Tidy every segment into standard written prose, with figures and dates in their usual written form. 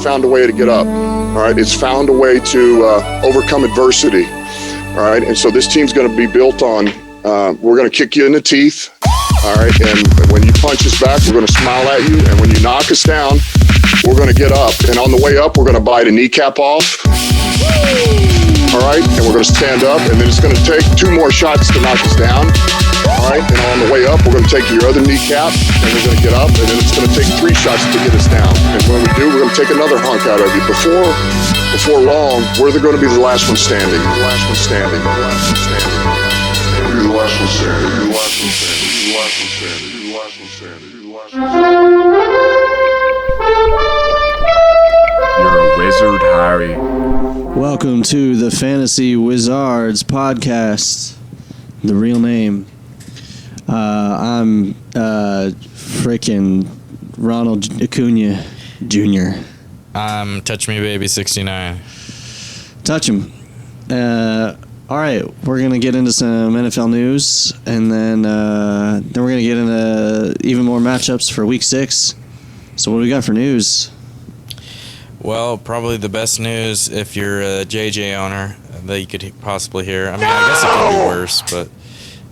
found a way to get up. All right, it's found a way to overcome adversity. All right, and so this team's going to be built on, we're going to kick you in the teeth. All right, and when you punch us back, we're going to smile at you. And when you knock us down, we're going to get up. And on the way up, we're going to bite a kneecap off. All right, and we're going to stand up. And then it's going to take 2 more shots to knock us down. All right, and on the way up, we're going to take your other kneecap, and we're going to get up. And then it's going to take 3 shots to get us down. And when we do, we're going to take another hunk out of you. Before long, we're going to be the last one standing. The last one standing. The last one standing. You're the last one standing. You're the last one standing. You're the last one standing. You're the last one standing. You're the last one standing. You're a wizard, Harry. Welcome to the Fantasy Wizards podcast. The real name. I'm freaking Ronald Acuna Jr. I'm Touch Me Baby 69. Touch him. All right, we're going to get into some NFL news, and then we're going to get into even more matchups for Week 6. So what do we got for news? Well, probably the best news if you're a JJ owner that you could possibly hear. I mean, I guess it could be worse, but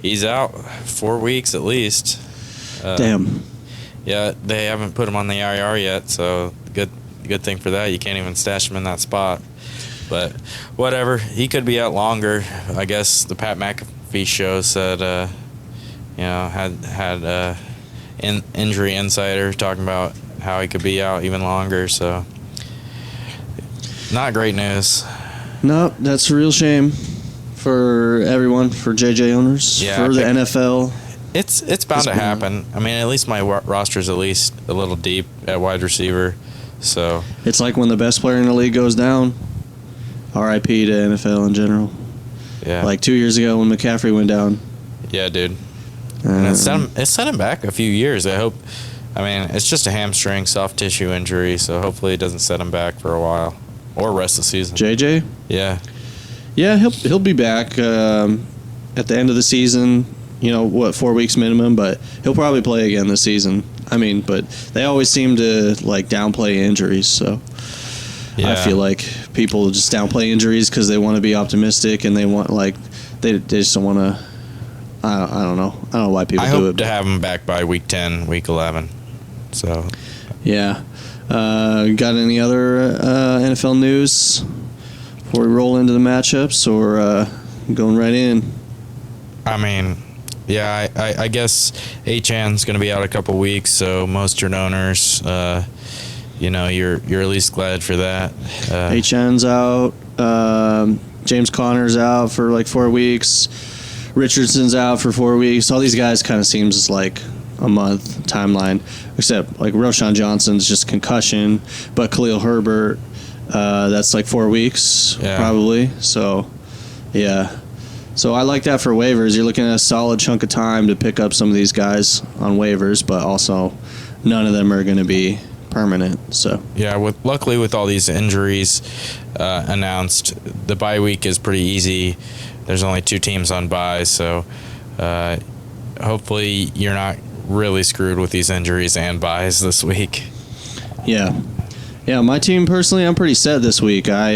he's out 4 weeks at least. Damn. Yeah, they haven't put him on the IR yet, so good thing for that. You can't even stash him in that spot. But whatever, he could be out longer. I guess the Pat McAfee show said, had injury insider talking about how he could be out even longer. So not great news. No, that's a real shame for everyone, for JJ owners, for the NFL. It's bound to happen. I mean, at least my roster's at least a little deep at wide receiver. So it's like when the best player in the league goes down. R.I.P. to NFL in general. Yeah. Like 2 years ago when McCaffrey went down. Yeah, dude. And it set him back a few years. I hope. I mean, it's just a hamstring, soft tissue injury, so hopefully it doesn't set him back for a while or rest of the season. JJ? Yeah. Yeah, he'll be back at the end of the season. 4 weeks minimum, but he'll probably play again this season. I mean, but they always seem to downplay injuries, so yeah. I feel like people just downplay injuries because they want to be optimistic and they want they just don't want to. I don't know. I don't know why people do it. I hope to have him back by week 10, week 11. So yeah. Got any other NFL news before we roll into the matchups, or going right in? I mean, yeah, I guess Achan's going to be out a couple weeks, so most your owners, you're at least glad for that. Achan's out. James Conner's out for 4 weeks. Richardson's out for 4 weeks. All these guys kind of seems like a month timeline, except Roshan Johnson's just concussion, but Khalil Herbert, that's 4 weeks probably. So, yeah. So I like that for waivers. You're looking at a solid chunk of time to pick up some of these guys on waivers, but also none of them are going to be permanent. So yeah, luckily with all these injuries announced, the bye week is pretty easy. There's only 2 teams on bye, so hopefully you're not really screwed with these injuries and byes this week. Yeah, my team personally, I'm pretty set this week. I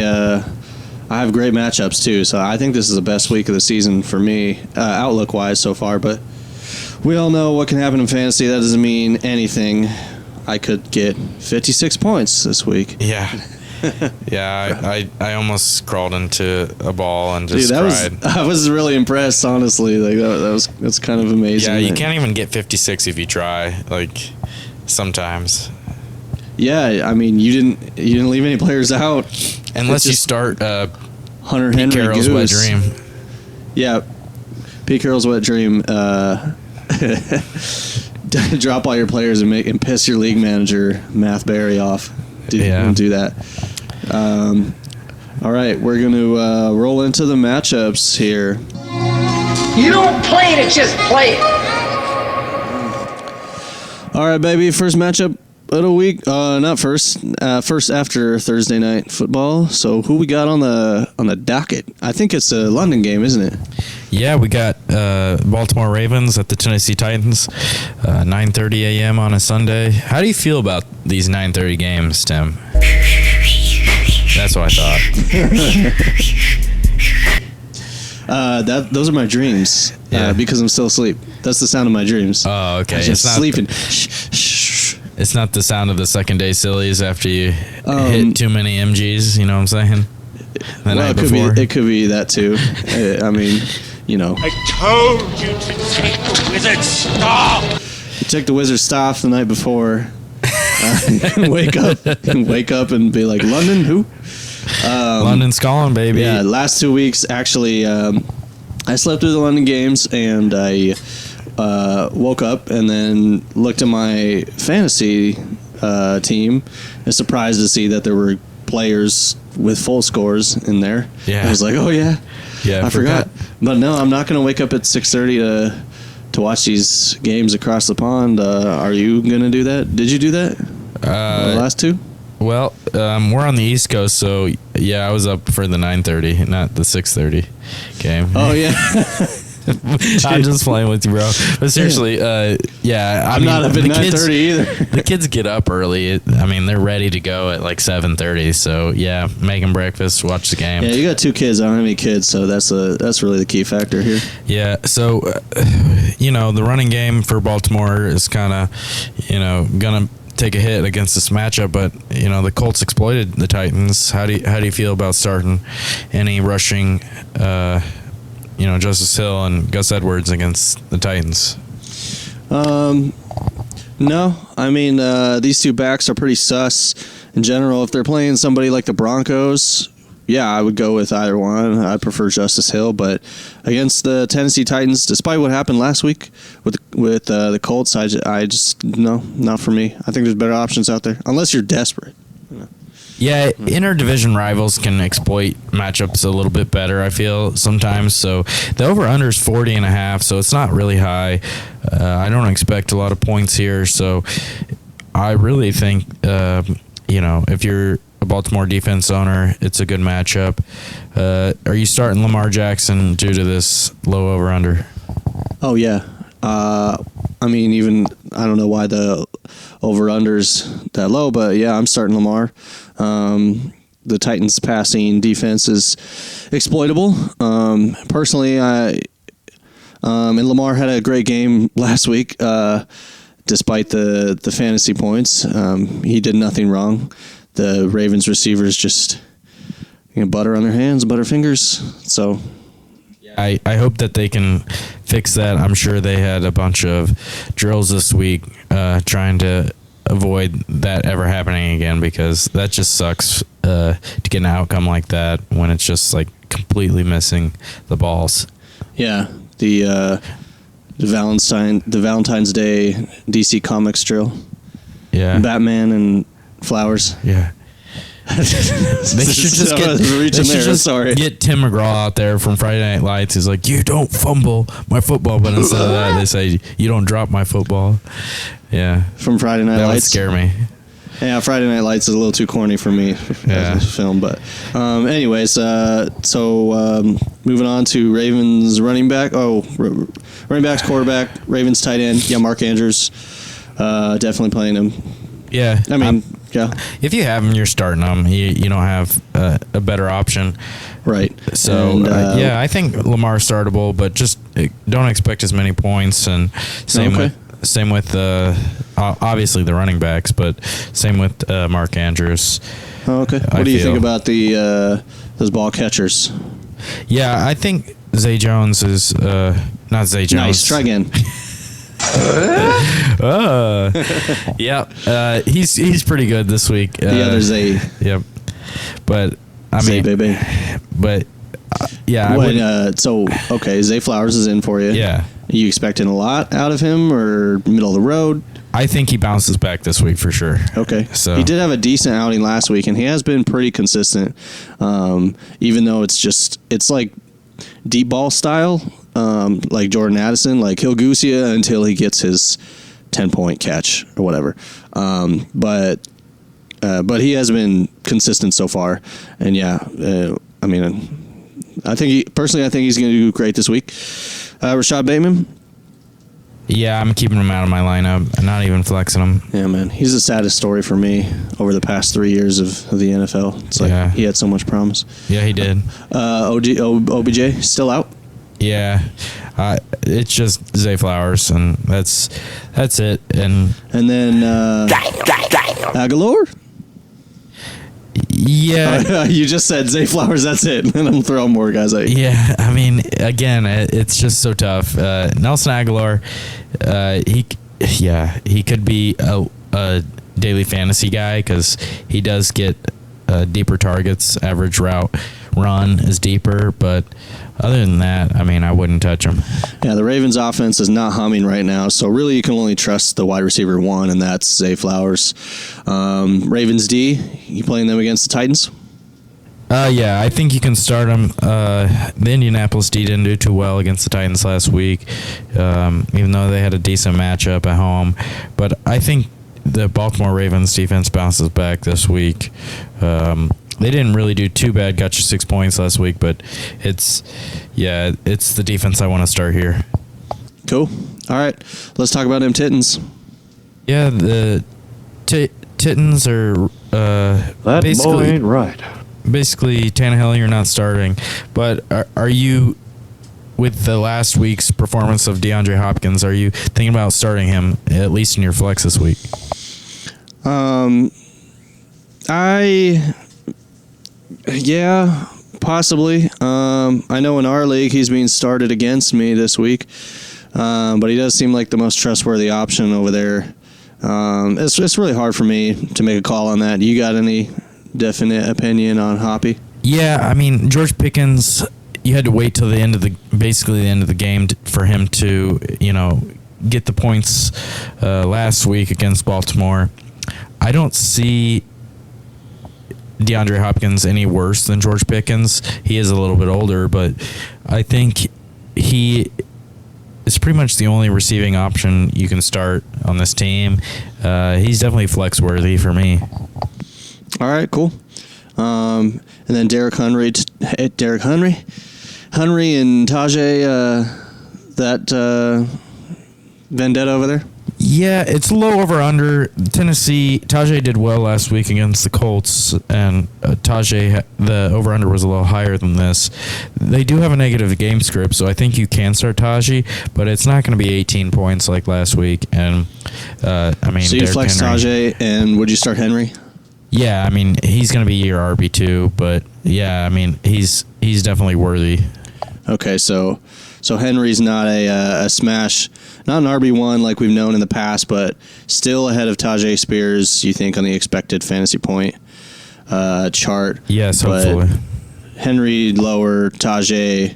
have great matchups too, so I think this is the best week of the season for me, outlook-wise so far. But we all know what can happen in fantasy. That doesn't mean anything. I could get 56 points this week. Yeah. Yeah, I almost crawled into a ball and just cried. I was really impressed, honestly. That's kind of amazing. Yeah, you can't even get 56 if you try. Sometimes. Yeah, I mean, you didn't leave any players out unless you start Hunter Pete Henry Carroll's Goose. Wet Dream. Yeah, Pete Carroll's Wet Dream. Drop all your players and piss your league manager Matt Berry off. Don't do that. All right, we're going to roll into the matchups here. You don't play it, just play it. All right, baby. First matchup of the week. Not first. First after Thursday night football. So who we got on the docket? I think it's a London game, isn't it? Yeah, we got Baltimore Ravens at the Tennessee Titans, 9:30 a.m. on a Sunday. How do you feel about these 9:30 games, Tim? That's what I thought. Those are my dreams. Yeah. Because I'm still asleep. That's the sound of my dreams. Oh, okay. I'm just sleeping. It's not the sound of the second day sillies after you hit too many MGs. You know what I'm saying? The night before. It could be that too. I mean, you know. I told you to take the wizard's staff. You take the wizard's staff the night before. Wake up and be like, London, who? London's calling, baby. Yeah, last 2 weeks actually. I slept through the London games and I woke up and then looked at my fantasy team and surprised to see that there were players with full scores in there. Yeah. I was like, oh yeah, I forgot. But no, I'm not going to wake up at 6:30 to watch these games across the pond. Are you going to do that? Did you do that? The last two? Well, we're on the East Coast, so yeah, I was up for the 9:30, not the 6:30 game. Oh yeah. I'm just playing with you, bro. But seriously, yeah, I'm not up at 9:30 either. The kids get up early. I mean, they're ready to go at like 7:30. So yeah, making breakfast, watch the game. Yeah, you got 2 kids. I don't have any kids, so that's really the key factor here. Yeah, so the running game for Baltimore is kind of gonna take a hit against this matchup, but the Colts exploited the Titans. How do you feel about starting any rushing? Justice Hill and Gus Edwards against the Titans? No. I mean, these 2 backs are pretty sus in general. If they're playing somebody like the Broncos, yeah, I would go with either one. I prefer Justice Hill, but against the Tennessee Titans, despite what happened last week with the Colts, I just no, not for me. I think there's better options out there, unless you're desperate. Yeah, interdivision rivals can exploit matchups a little bit better, I feel, sometimes. So the over-under is 40.5, so it's not really high. I don't expect a lot of points here. So I really think, if you're a Baltimore defense owner, it's a good matchup. Are you starting Lamar Jackson due to this low over-under? Oh, yeah. I mean, even I don't know why the over-under's that low, but yeah, I'm starting Lamar. The Titans' passing defense is exploitable. Personally, and Lamar had a great game last week, despite the fantasy points. He did nothing wrong. The Ravens receivers just butter on their hands, butter fingers. So I hope that they can fix that. I'm sure they had a bunch of drills this week trying to avoid that ever happening again, because that just sucks to get an outcome like that when it's just like completely missing the balls. Yeah, the Valentine's Day DC Comics drill. Yeah, Batman and flowers. Yeah. They should just get Tim McGraw out there from Friday Night Lights. He's like, you don't fumble my football, but instead of that, they say, you don't drop my football. Yeah, from Friday Night Lights. That would scare me. Yeah, Friday Night Lights is a little too corny for me as a film. But anyways, so moving on to Ravens running back. Running backs, quarterback, Ravens tight end. Yeah, Mark Andrews. Definitely playing him. Yeah. I mean, yeah. If you have him, you're starting him. You don't have a better option. Right. So, yeah, I think Lamar's startable, but just don't expect as many points. And same with obviously the running backs, but same with Mark Andrews. Oh, okay. What do you think about those ball catchers? Yeah, I think Zay Jones is not Zay Jones. Nice. Try again. Yeah, he's pretty good this week. The other Zay. Yep. But I Zay, mean, baby. But yeah. Zay Flowers is in for you. Yeah. Are you expecting a lot out of him, or middle of the road? I think he bounces back this week for sure. Okay. So he did have a decent outing last week, and he has been pretty consistent. Even though it's like deep ball style, like Jordan Addison, like he'll goose you until he gets his 10-point catch or whatever. But he has been consistent so far, and I mean, I think he's going to do great this week. Rashad Bateman. Yeah, I'm keeping him out of my lineup. I'm not even flexing him. Yeah, man. He's the saddest story for me over the past 3 years of the NFL. It's like he had so much promise. Yeah, he did. OBJ still out? Yeah. It's just Zay Flowers, and that's it. And then Aguilar? Yeah. You just said Zay Flowers, that's it. And I'm throwing more guys at you. Yeah, I mean, again, it's just so tough. Nelson Aguilar, he could be a daily fantasy guy because he does get deeper targets. Average route run is deeper, but other than that, I mean, I wouldn't touch him. Yeah, the Ravens offense is not humming right now, so really you can only trust the wide receiver one, and that's Zay Flowers. Ravens D, you playing them against the Titans? Yeah, I think you can start him. The Indianapolis D didn't do too well against the Titans last week, even though they had a decent matchup at home. But I think the Baltimore Ravens defense bounces back this week. They didn't really do too bad. Got you 6 points last week, but it's the defense I want to start here. Cool. All right, let's talk about them Titans. Yeah, the Titans are that boy ain't right. Basically, Tannehill, you're not starting, but are you? With the last week's performance of DeAndre Hopkins, are you thinking about starting him at least in your flex this week? Yeah, possibly. I know in our league he's being started against me this week, but he does seem like the most trustworthy option over there. It's really hard for me to make a call on that. You got any definite opinion on Hoppy? Yeah, I mean, George Pickens, you had to wait till the end of the game for him to, get the points last week against Baltimore. I don't see DeAndre Hopkins any worse than George Pickens. He is a little bit older, but I think he is pretty much the only receiving option you can start on this team. He's definitely flex worthy for me. All right, cool. And then Derrick Henry and Tajay, that vendetta over there. Yeah, it's low over under. Tennessee, Tajay did well last week against the Colts, and Tajay, the over under was a little higher than this. They do have a negative game script, so I think you can start Tajay, but it's not going to be 18 points like last week. And I mean, so you flex Tajay, and would you start Henry? Yeah, I mean, he's going to be your RB2, but yeah, I mean, he's definitely worthy. Okay, so Henry's not a smash, not an RB1 like we've known in the past, but still ahead of Tajay Spears, you think, on the expected fantasy point chart. Yes, but hopefully. Henry lower, Tajay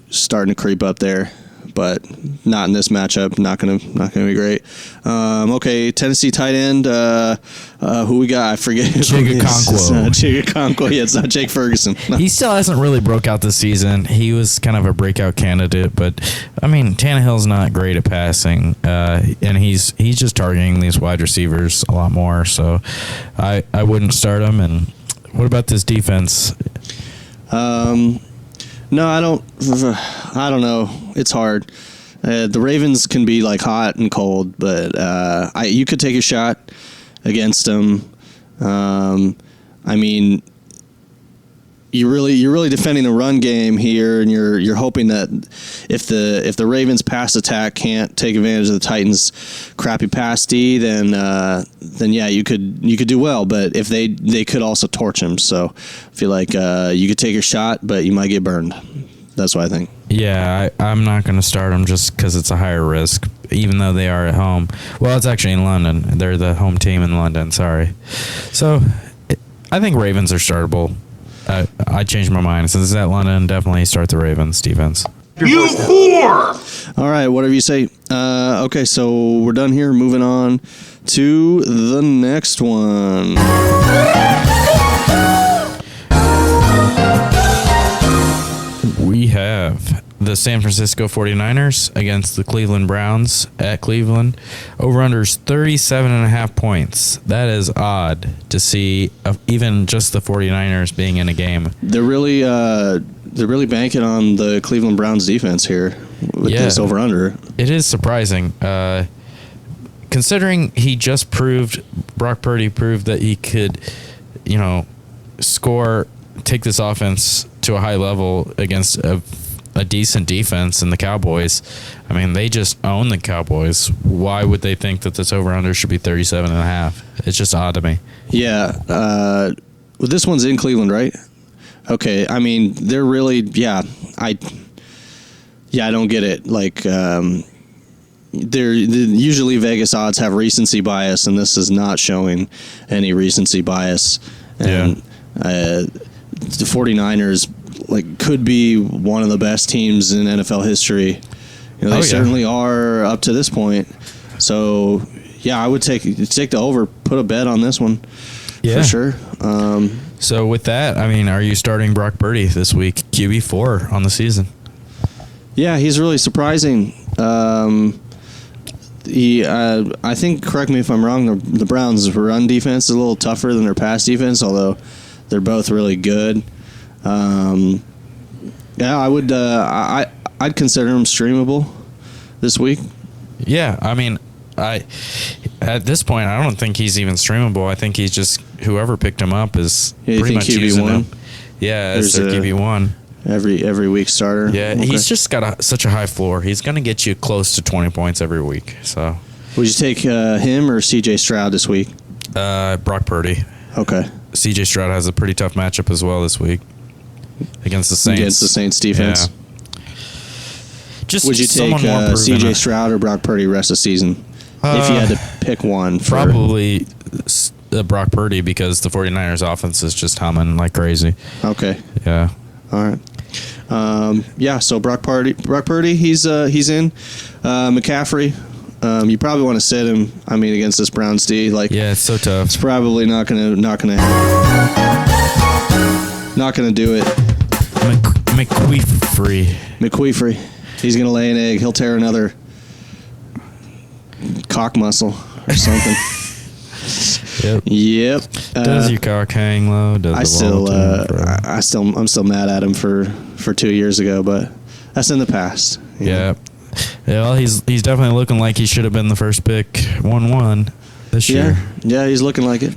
starting to creep up there, but not in this matchup. Not gonna be great. Okay, Tennessee tight end. Who we got? I forget. Chigakonkwo. Yeah, it's not Jake Ferguson. No. He still hasn't really broke out this season. He was kind of a breakout candidate, but I mean, Tannehill's not great at passing, and he's just targeting these wide receivers a lot more. So I wouldn't start him. And what about this defense? No, I don't know. It's hard. The Ravens can be like hot and cold, but you could take a shot against them. I mean, you're really defending the run game here, and you're hoping that if the Ravens pass attack can't take advantage of the Titans' crappy pass D, then yeah, you could do well. But if they could also torch him, so I feel like you could take your shot, but you might get burned. That's what I think. Yeah, I'm not going to start them just because it's a higher risk, even though they are at home. Well, it's actually in London. They're the home team in London. Sorry. So I think Ravens are startable. I changed my mind. Since it's at London, definitely start the Ravens defense. You whore! All right, whatever you say. Okay, so we're done here. Moving on to the next one. We have the San Francisco 49ers against the Cleveland Browns at Cleveland. Over-under's 37.5 points. That is odd to see even just the 49ers being in a game. They're really banking on the Cleveland Browns defense here. with this over under. It is surprising, considering Brock Purdy proved that he could, take this offense to a high level against a decent defense in the Cowboys. I mean, they just own the Cowboys. Why would they think that this over-under should be 37.5? It's just odd to me. Yeah. Well, this one's in Cleveland, right? Okay. I mean, they're really, I don't get it. Like, usually Vegas odds have recency bias, and this is not showing any recency bias. And the 49ers could be one of the best teams in NFL history. They certainly are up to this point. So, I would take the over, put a bet on this one for sure. So with that, I mean, are you starting Brock Purdy this week? QB4 on the season. Yeah, he's really surprising. I think, correct me if I'm wrong, the Browns' run defense is a little tougher than their pass defense, although they're both really good. I would. I'd consider him streamable this week. Yeah, I mean, at this point, I don't think he's even streamable. I think he's just whoever picked him up is pretty much using him. Yeah, as their QB1. Every week starter. Yeah, okay. He's just got such a high floor. He's going to get you close to 20 points every week. So, would you take him or CJ Stroud this week? Brock Purdy. Okay. CJ Stroud has a pretty tough matchup as well this week against the Saints. Against the Saints defense. Yeah. Just would you take CJ Stroud or Brock Purdy rest of the season? If you had to pick one. Probably Brock Purdy, because the 49ers offense is just humming like crazy. Okay. Yeah. All right. So Brock Purdy, he's in. McCaffrey, you probably want to sit him. I mean, against this Browns D, it's so tough. It's probably not gonna do it. McQueefrey, he's gonna lay an egg. He'll tear another cock muscle or something. Yep. Does your cock hang low? I'm still mad at him for 2 years ago, but that's in the past. Yeah. Well, he's definitely looking like he should have been the first pick 1-1 this year. Yeah, he's looking like it.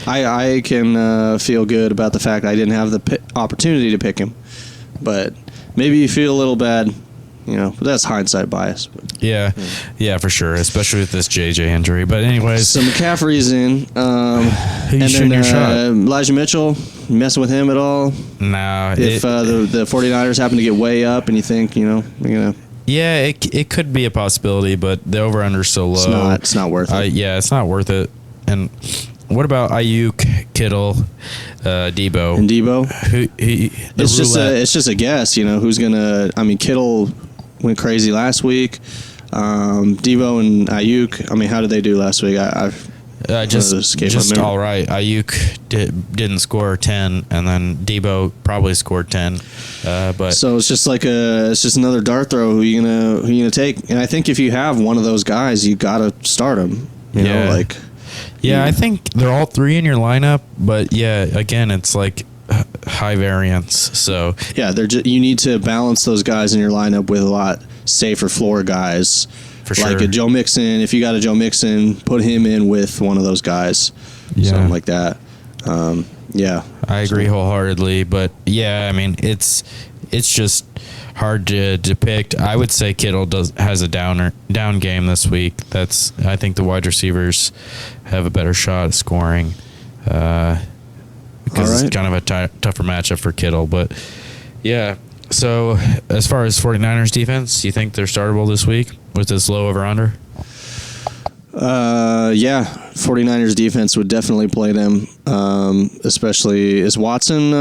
I can feel good about the fact I didn't have the opportunity to pick him, but maybe you feel a little bad. But that's hindsight bias. But, yeah, for sure, especially with this JJ injury. But anyways, so McCaffrey's in. Who you shooting your shot? Elijah Mitchell, you messing with him at all? No. If the 49ers happen to get way up and you think, you're going to... Yeah, it could be a possibility, but the over-under is so low. It's not worth it. It's not worth it. And what about Ayuk, Kittle, Debo? And Debo? It's just a guess, who's going to... I mean, Kittle went crazy last week. Debo and Ayuk, I mean, how did they do last week? Just all right. Ayuk didn't score 10, and then Debo probably scored 10. But so it's just it's just another dart throw. Who you gonna take? And I think if you have one of those guys, you gotta start them. I think they're all three in your lineup, but again, it's high variance. So you need to balance those guys in your lineup with a lot safer floor guys. For sure. Like a Joe Mixon. If you got a Joe Mixon, put him in with one of those guys. Something like that. I agree wholeheartedly. But I mean, it's just hard to depict. I would say Kittle has a down game this week. I think the wide receivers have a better shot at scoring. Because it's kind of a tougher matchup for Kittle. But so as far as 49ers defense, you think they're startable this week with this low over-under? 49ers defense would definitely play them, especially is Watson,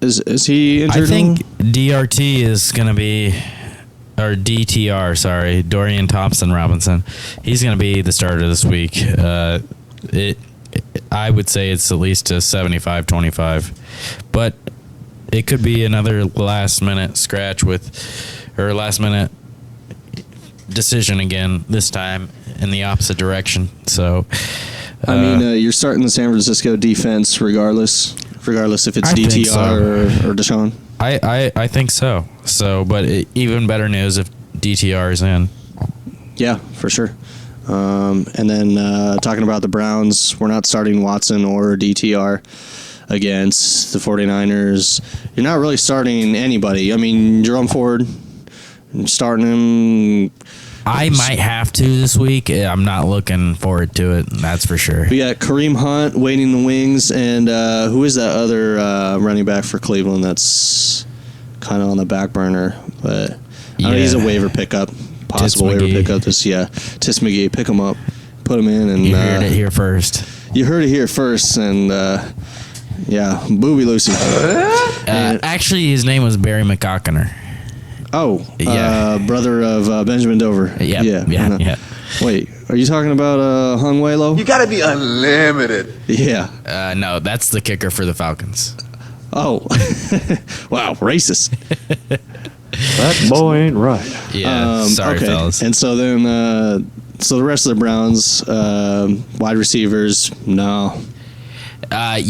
is he injured? I think DRT is going to be, or DTR, sorry, Dorian Thompson-Robinson. He's going to be the starter this week. I would say it's at least a 75-25, but it could be another last-minute scratch or last-minute decision again, this time in the opposite direction. So, I mean, you're starting the San Francisco defense regardless if it's DTR or Deshaun. I think so. But even better news if DTR is in. Yeah, for sure. And then talking about the Browns, we're not starting Watson or DTR against the 49ers. You're not really starting anybody. I mean, Jerome Ford, starting him. I might have to this week. I'm not looking forward to it, that's for sure. We got Kareem Hunt waiting in the wings, and who is that other running back for Cleveland that's kind of on the back burner? But I know he's a waiver pickup, possible waiver pickup. Tis McGee, pick him up, put him in, and you heard it here first. You heard it here first, and Booby Lucy. Actually, his name was Barry McCockiner. Oh, brother of Benjamin Dover. Yeah. Wait, are you talking about Hung Waylo? You gotta be unlimited. Yeah. No, that's the kicker for the Falcons. Oh, wow, racist. That boy ain't right. Yeah, sorry, fellas. And so then, so the rest of the Browns, wide receivers, no. I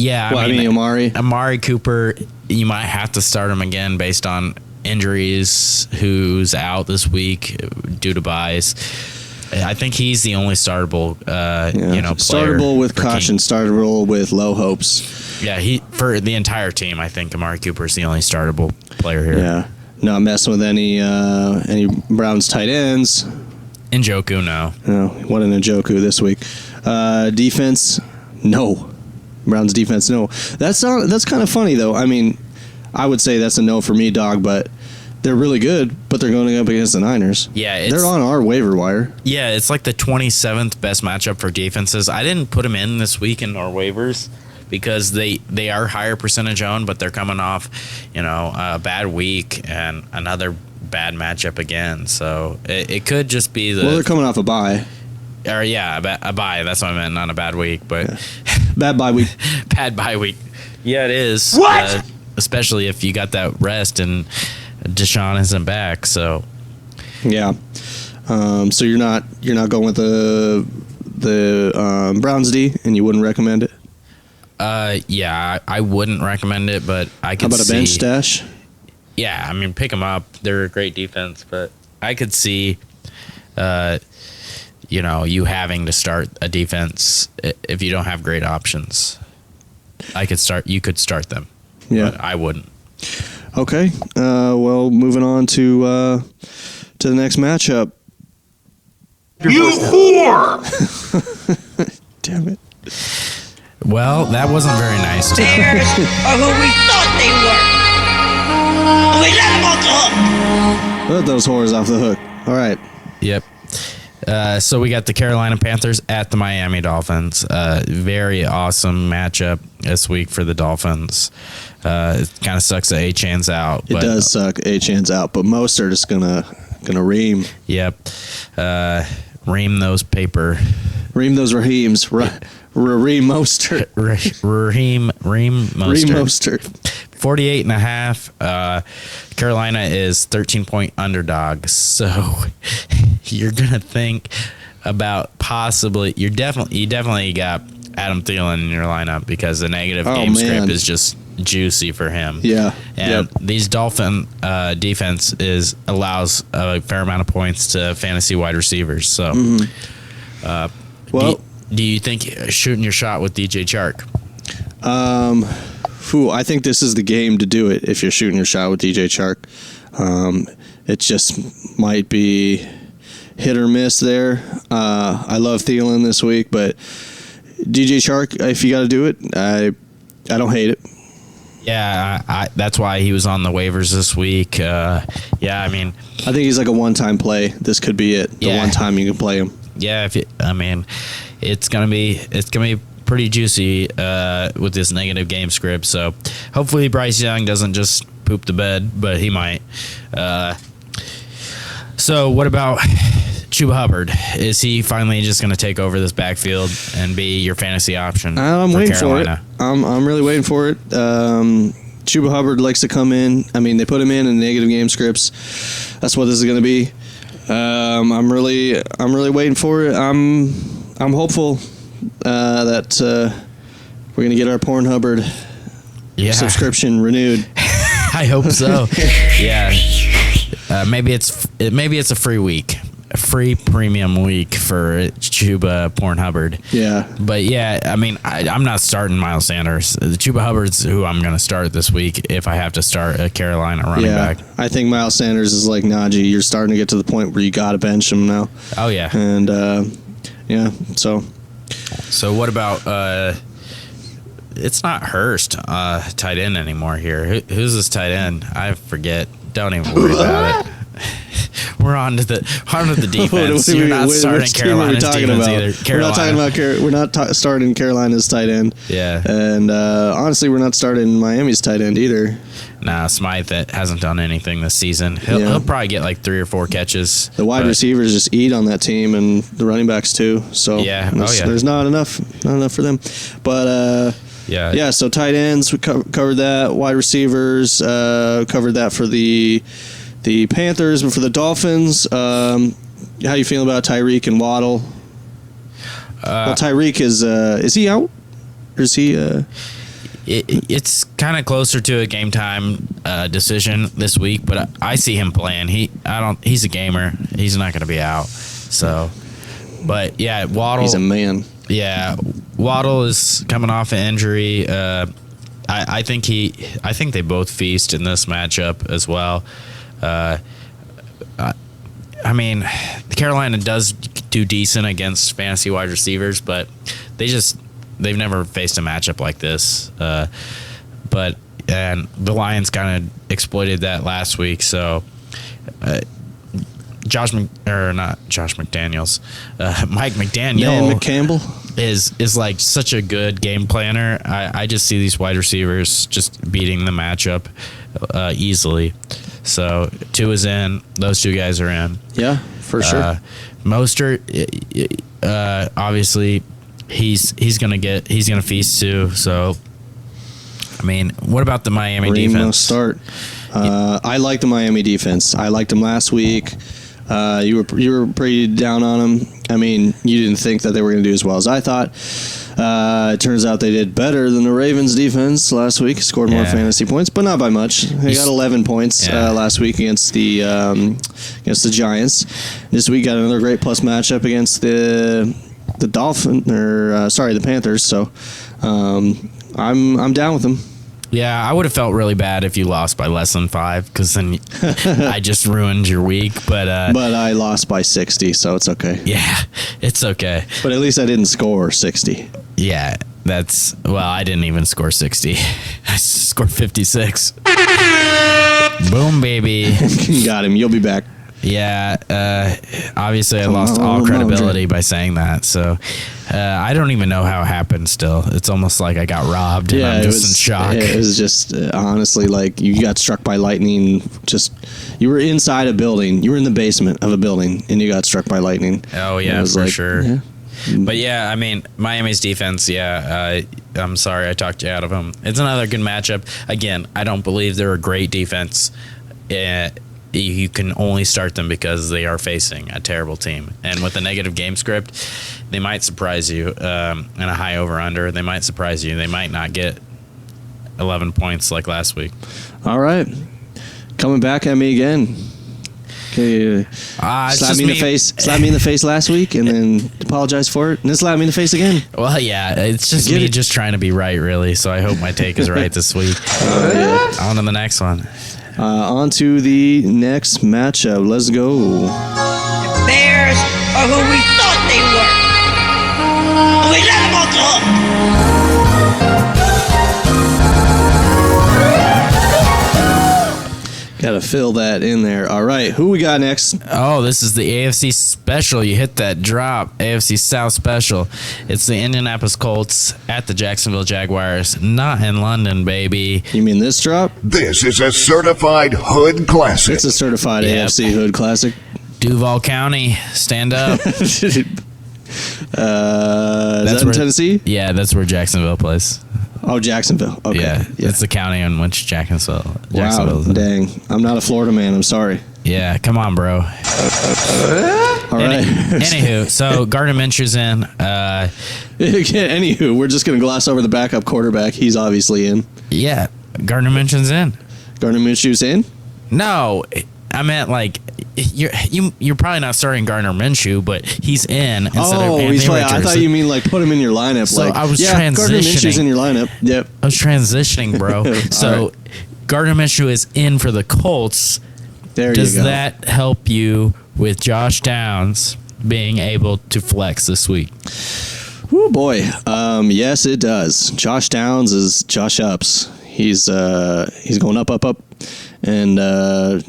mean, Amari Cooper, you might have to start him again based on injuries, who's out this week due to buys. I think he's the only startable, player. Startable with caution, startable with low hopes. Yeah, for the entire team, I think Amari Cooper is the only startable player here. Yeah, not messing with any Browns tight ends. Njoku, no. No, what an Njoku this week. Defense, no. Browns defense, no. That's kind of funny though. I mean, I would say that's a no for me, dog, but they're really good, but they're going up against the Niners. Yeah, they're on our waiver wire. Yeah, it's like the 27th best matchup for defenses. I didn't put them in this week in our waivers because they are higher percentage owned, but they're coming off, a bad week and another bad matchup again. So it could just be they're coming off a bye. Or a bye. That's what I meant, not a bad week, but bad bye week. Bad bye week. Yeah, it is. What? Especially if you got that rest and Deshaun isn't back. So yeah. So you're not going with the Browns D, and you wouldn't recommend it? Yeah, I wouldn't recommend it, but I could. How about a bench stash? Yeah, I mean, pick them up. They're a great defense, but I could see, you having to start a defense if you don't have great options. You could start them. Yeah, but I wouldn't. Okay. Well, moving on to the next matchup. You whore! Damn it. Well, that wasn't very nice. Bears are who we thought they were. We let them off the hook. Let those whores off the hook. All right. Yep. So we got the Carolina Panthers at the Miami Dolphins. Very awesome matchup this week for the Dolphins. It kind of sucks that Achan's out. It does suck. Achan's out, but Mostert is gonna ream. Yep. Ream those paper. Ream those Raheems. Raheem Mostert. Raheem Mostert. Ream Mostert. 48.5. Carolina is 13-point underdog. So you're gonna think about possibly. You definitely got Adam Thielen in your lineup because the negative game script is just juicy for him. Yeah. And these Dolphin defense allows a fair amount of points to fantasy wide receivers. So, do you think shooting your shot with DJ Chark? I think this is the game to do it if you're shooting your shot with DJ Chark. It just might be hit or miss there. I love Thielen this week, but DJ Chark, if you got to do it, I don't hate it. Yeah, that's why he was on the waivers this week. I mean, I think he's like a one-time play. This could be it. The one time you can play him. Yeah, it's gonna be pretty juicy with this negative game script. So hopefully Bryce Young doesn't just poop the bed, but he might. So what about Chuba Hubbard? Is he finally just going to take over this backfield and be your fantasy option? I'm waiting Carolina? for it. I'm really waiting for it. Chuba Hubbard likes to come in. I mean, they put him in negative game scripts. That's what this is going to be. I'm really waiting for it. I'm hopeful that we're going to get our Porn Hubbard subscription renewed. I hope so. Yeah. Maybe it's a free week. A free premium week for Chuba Porn Hubbard. Yeah. But yeah, I mean, I'm not starting Miles Sanders. The Chuba Hubbard's who I'm going to start this week if I have to start a Carolina running back. I think Miles Sanders is like Najee. You're starting to get to the point where you got to bench him now. Oh, yeah. And, so. So what about, it's not Hurst tight end anymore here. Who's this tight end? I forget. Don't even worry about it. We're on to the defense. You're not starting Carolina's defense either. We're not starting Carolina's tight end. Yeah. And honestly, we're not starting Miami's tight end either. Nah, Smythe that hasn't done anything this season. He'll probably get like 3 or 4 catches. The wide receivers just eat on that team, and the running backs too. So there's not enough for them. But so tight ends, we covered that. Wide receivers, covered that for the Panthers, but for the Dolphins, how you feeling about Tyreek and Waddle? Well, Tyreek is he out? Or is he? It's kind of closer to a game time decision this week, but I see him playing. He's a gamer. He's not going to be out. So, but yeah, Waddle. He's a man. Yeah, Waddle is coming off an injury. I think they both feast in this matchup as well. I mean, Carolina does do decent against fantasy wide receivers, but they've never faced a matchup like this. But the Lions kind of exploited that last week. So, Mike McDaniel Campbell is like such a good game planner. I just see these wide receivers just beating the matchup easily. So 2 is in. Those 2 guys are in. Yeah, for sure. Mostert, obviously, he's gonna feast too. So, I mean, what about the Miami defense? Start. I like the Miami defense. I liked them last week. You were pretty down on them. I mean, you didn't think that they were going to do as well as I thought. It turns out they did better than the Ravens defense last week. Scored more fantasy points, but not by much. They got 11 points last week against the Giants. This week got another great plus matchup against the Panthers. So I'm down with them. Yeah, I would have felt really bad if you lost by less than 5, because then I just ruined your week. But I lost by 60, so it's okay. Yeah, it's okay. But at least I didn't score 60. Yeah, I didn't even score 60. I scored 56. Boom, baby. Got him. You'll be back. Yeah, obviously I lost all credibility by saying that, so I don't even know how it happened still. It's almost like I got robbed and I'm just in shock. It was just, honestly, like you got struck by lightning. You were inside a building. You were in the basement of a building, and you got struck by lightning. Oh, yeah, for sure. Yeah. But, yeah, I mean, Miami's defense, I'm sorry I talked you out of them. It's another good matchup. Again, I don't believe they're a great defense. You can only start them because they are facing a terrible team. And with a negative game script, they might surprise you. And a high over-under, they might surprise you. They might not get 11 points like last week. All right. Coming back at me again. Okay, slap me in the face. Slap me in the face last week, and then apologize for it, and then slap me in the face again. Well, yeah, it's just me just trying to be right, really. So I hope my take is right this week. On to the next one. On to the next matchup. Let's go. The Bears are who we thought they were. We let them off the hook. Got to fill that in there. All right, who we got next? Oh, this is the AFC special. You hit that drop. AFC South special. It's the Indianapolis Colts at the Jacksonville Jaguars. Not in London, baby. You mean this drop? This is a certified hood classic. It's a certified AFC hood classic. Duval County, stand up. Is that in Tennessee? Yeah, that's where Jacksonville plays. Oh, Jacksonville. Okay. Yeah, it's the county in which Jacksonville is. Dang. I'm not a Florida man. I'm sorry. Yeah, come on, bro. All right. Anywho, so Gardner Minshew's in. Anywho, we're just going to gloss over the backup quarterback. He's obviously in. Yeah, Gardner Minshew's in. Gardner Minshew's in? No, I meant like you're probably not starting Gardner Minshew, but he's in instead of Anthony he's playing. I Richardson. thought you mean like put him in your lineup. So like, I was Gardner Minshew's transitioning. in your lineup. Yep. I was transitioning, bro. So right. Gardner Minshew is in for the Colts. There Does you go. that help you with Josh Downs being able to flex this week? Oh boy. Yes, it does. Josh Downs is Josh Ups. He's going up, and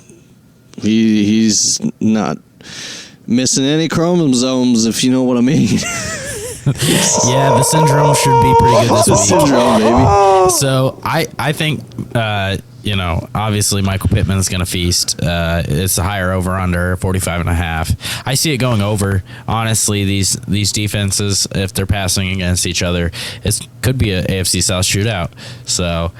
he's not missing any chromosomes, if you know what I mean. Yeah, the syndrome should be pretty good this week. Syndrome, baby. So I think obviously Michael Pittman is going to feast. It's a higher over under 45.5. I see it going over. Honestly, these defenses, if they're passing against each other, it could be a AFC South shootout. So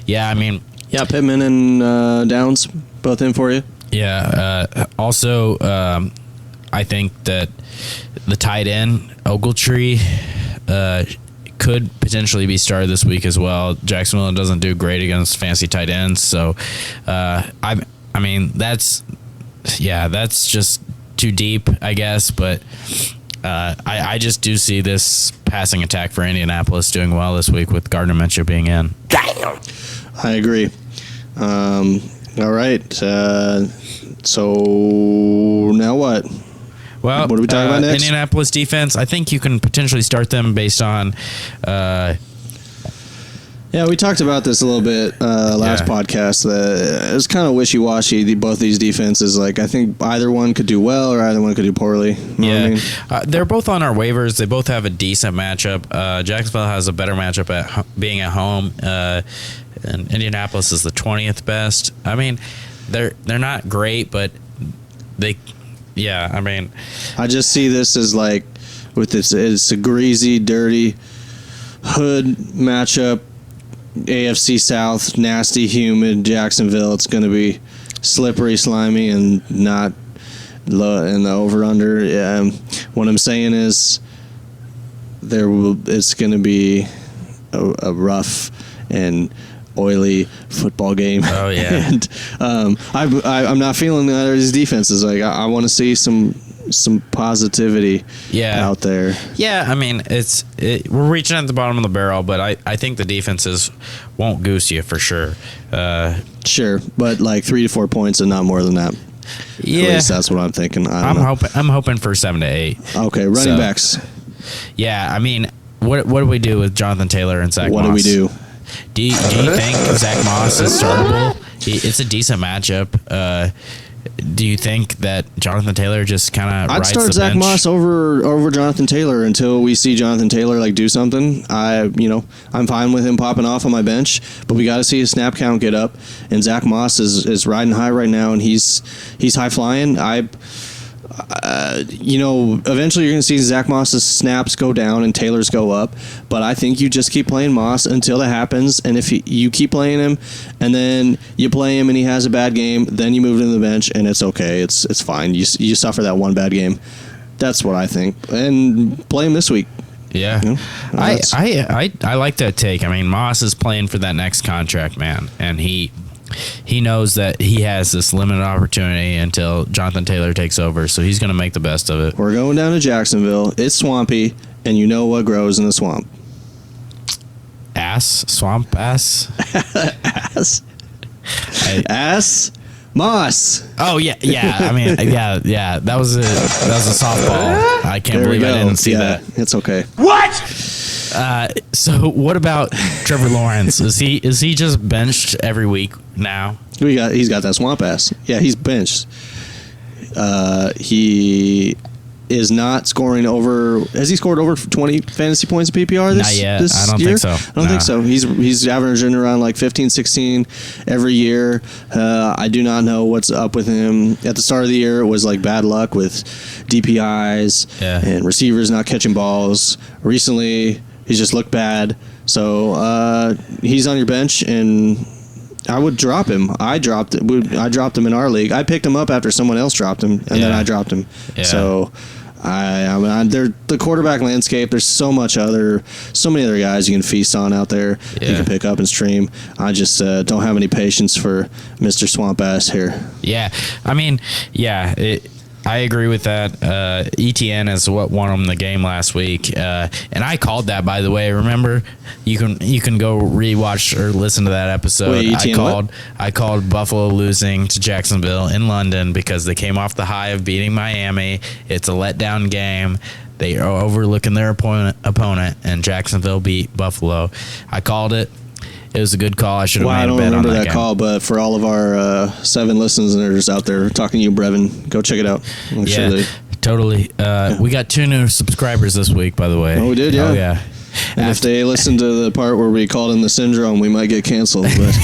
yeah, I mean, Yeah, Pittman and Downs both in for you. yeah. Also, I think that the tight end Ogletree could potentially be started this week as well. Jacksonville doesn't do great against fancy tight ends, so I mean that's just too deep, I guess. But I just do see this passing attack for Indianapolis doing well this week with Gardner Minshew being in. I agree. All right. So now what? Well, What are we talking about next? Indianapolis defense. I think you can potentially start them based on. Yeah, we talked about this a little bit last Yeah. podcast. It was kind of wishy-washy, both these defenses. Like, I think either one could do well or either one could do poorly. You know what I mean? They're both on our waivers. They both have a decent matchup. Jacksonville has a better matchup at being at home, and Indianapolis is the 20th best. I mean, they're not great, but they. Yeah, I mean, I just see this as like with this. It's a greasy, dirty hood matchup. AFC South, nasty, humid. Jacksonville. It's going to be slippery, slimy, and not low in the over/under. What I'm saying is it's going to be a rough and oily football game. Oh yeah. And I'm not feeling either of these defenses. Like I want to see some positivity out there. Yeah, I mean, we're reaching at the bottom of the barrel, but I think the defenses won't goose you for sure. Sure, but like 3 to 4 points and not more than that. Yeah, At least that's what I'm thinking. I'm hoping for 7 to 8. Okay, running backs. Yeah, I mean, what do we do with Jonathan Taylor and Zach Moss? What do we do? Do you think Zach Moss is startable? It's a decent matchup. Do you think that Jonathan Taylor just kind of I'd rides start the Zach bench? Moss over Jonathan Taylor until we see Jonathan Taylor like do something. I'm fine with him popping off on my bench, but we got to see his snap count get up. And Zach Moss is riding high right now, and he's high flying. Eventually you're going to see Zach Moss's snaps go down and Taylor's go up. But I think you just keep playing Moss until that happens. And if you keep playing him and then you play him and he has a bad game, then you move him to the bench and it's okay. It's fine. You suffer that one bad game. That's what I think. And play him this week. Yeah, You know, I like that take. I mean, Moss is playing for that next contract, man, and he knows that he has this limited opportunity until Jonathan Taylor takes over, so he's going to make the best of it. We're going down to Jacksonville. It's swampy, and you know what grows in the swamp. Swamp ass. Ass. Moss. Oh yeah. I mean, yeah. That was a softball. I can't There we believe I go. didn't see Yeah, that. It's okay. So what about Trevor Lawrence? Is he just benched every week now? He's got that swamp ass. Yeah, he's benched. He is not scoring over. Has he scored over 20 fantasy points of PPR this Not yet. this I don't year? think so. I don't think so. He's averaging around like 15, 16 every year. I do not know what's up with him. At the start of the year, it was like bad luck with DPIs and receivers not catching balls. Recently, he's just looked bad. So he's on your bench, and I would drop him. I dropped him in our league. I picked him up after someone else dropped him, and then I dropped him. Yeah. So They're the quarterback landscape. There's so many other guys you can feast on out there. You can pick up and stream. I just don't have any patience for Mr. Swamp Ass here. Yeah, I mean, I agree with that. ETN is what won them the game last week, and I called that, by the way. Remember, you can go rewatch or listen to that episode. Wait, ETN I called Buffalo losing to Jacksonville in London because they came off the high of beating Miami. It's a letdown game. They are overlooking their opponent, and Jacksonville beat Buffalo. I called it. It was a good call. I should have made a bet on that. I don't remember that game. call, but for all of our 7 listeners out there talking to you, Brevin, go check it out. Totally. We got 2 new subscribers this week, by the way. Oh, we did, yeah. Oh, yeah. And if they listen to the part where we called in the syndrome, we might get canceled. But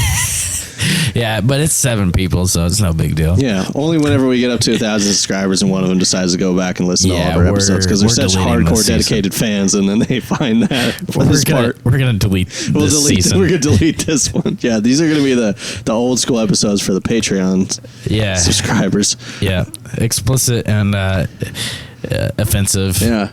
yeah, but it's 7 people, so it's no big deal. yeah, only whenever we get up to 1,000 subscribers and one of them decides to go back and listen to all of our episodes because they're such hardcore, dedicated fans, and then they find that for this part. We're going to delete this season. We're going to delete this one. Yeah, these are going to be the old school episodes for the Patreon subscribers. Yeah, explicit and offensive. Yeah,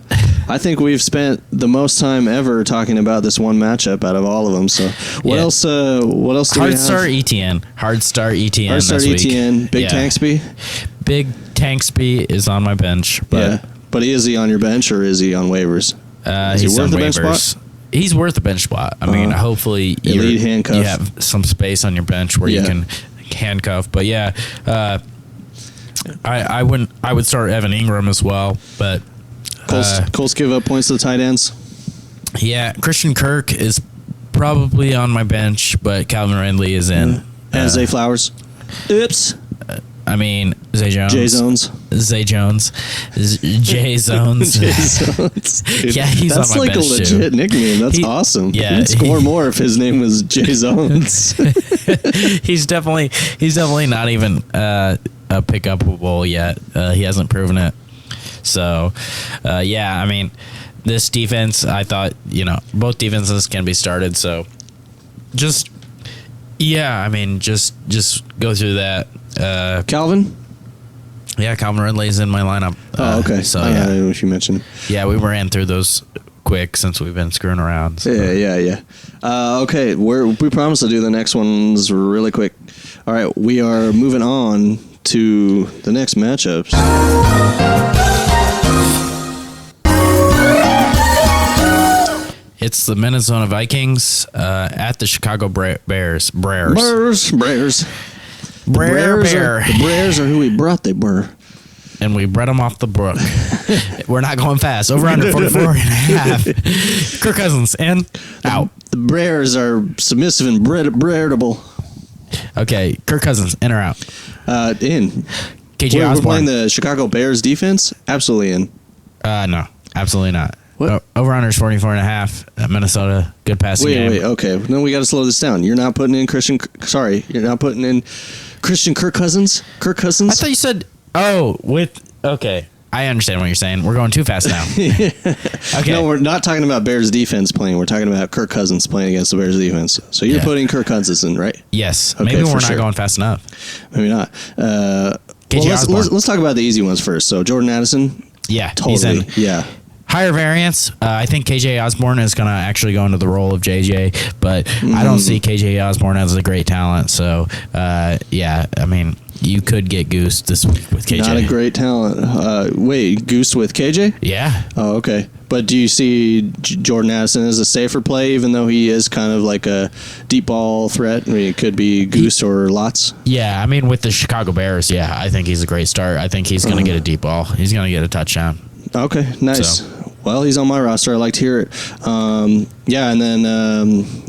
I think we've spent the most time ever talking about this one matchup out of all of them. So what else? What else do we have? Hard start ETN. Hard start this week. ETN. Big Tanksby. Big Tanksby is on my bench. But but is he on your bench or is he on waivers? Is he's he worth on a bench waivers. spot? He's worth a bench spot. I mean, hopefully elite handcuff. you have some space on your bench where you can handcuff. But I would start Evan Ingram as well, but Colts give up points to the tight ends. Yeah, Christian Kirk is probably on my bench, but Calvin Ridley is in. And Zay Flowers. Oops. I mean, Zay Jones. Jay Zones. Jay Zones. Jay Zones. Yeah, he's That's on my like bench a legit nickname. That's awesome. Yeah, he'd score more if his name was Jay Zones. He's definitely not even a pick-upable yet. He hasn't proven it. So, I mean, this defense, I thought, both defenses can be started. So, just go through that. Calvin? Yeah, Calvin Ridley's in my lineup. Okay. So, I know what you mentioned. Yeah, we ran through those quick since we've been screwing around. So. Yeah. Okay, we promised to do the next ones really quick. All right, we are moving on to the next matchups. It's the Minnesota Vikings at the Chicago Bears. Bears. The Bears are who we brought. They were. And we bred them off the brook. We're not going fast. Over under 44.5. Kirk Cousins in, out. The Bears are submissive and breadable. Okay, Kirk Cousins in or out? In. KJ We're Osborne. playing the Chicago Bears defense? Absolutely in. No, absolutely not. What? Over under 44.5. Minnesota, good passing game. Wait. Okay. Then we got to slow this down. You're not putting in Christian Kirk Cousins? Kirk Cousins? I thought you said, okay. I understand what you're saying. We're going too fast now. Okay. No, we're not talking about Bears defense playing. We're talking about Kirk Cousins playing against the Bears defense. So you're putting Kirk Cousins in, right? Yes. Okay, Maybe we're not sure. going fast enough. Maybe not. Let's talk about the easy ones first. So Jordan Addison. Yeah, Totally. he's in. Yeah. Higher variance. I think KJ Osborne is going to actually go into the role of JJ, but I don't see KJ Osborne as a great talent. So, I mean, you could get goosed this week with KJ. Not a great talent. Wait, goose with KJ? Yeah. Oh, okay. But do you see Jordan Addison as a safer play, even though he is kind of like a deep ball threat? I mean, it could be goose or lots. Yeah, I mean, with the Chicago Bears, I think he's a great start. I think he's going to get a deep ball. He's going to get a touchdown. Okay, nice. So. Well, he's on my roster. I like to hear it. And then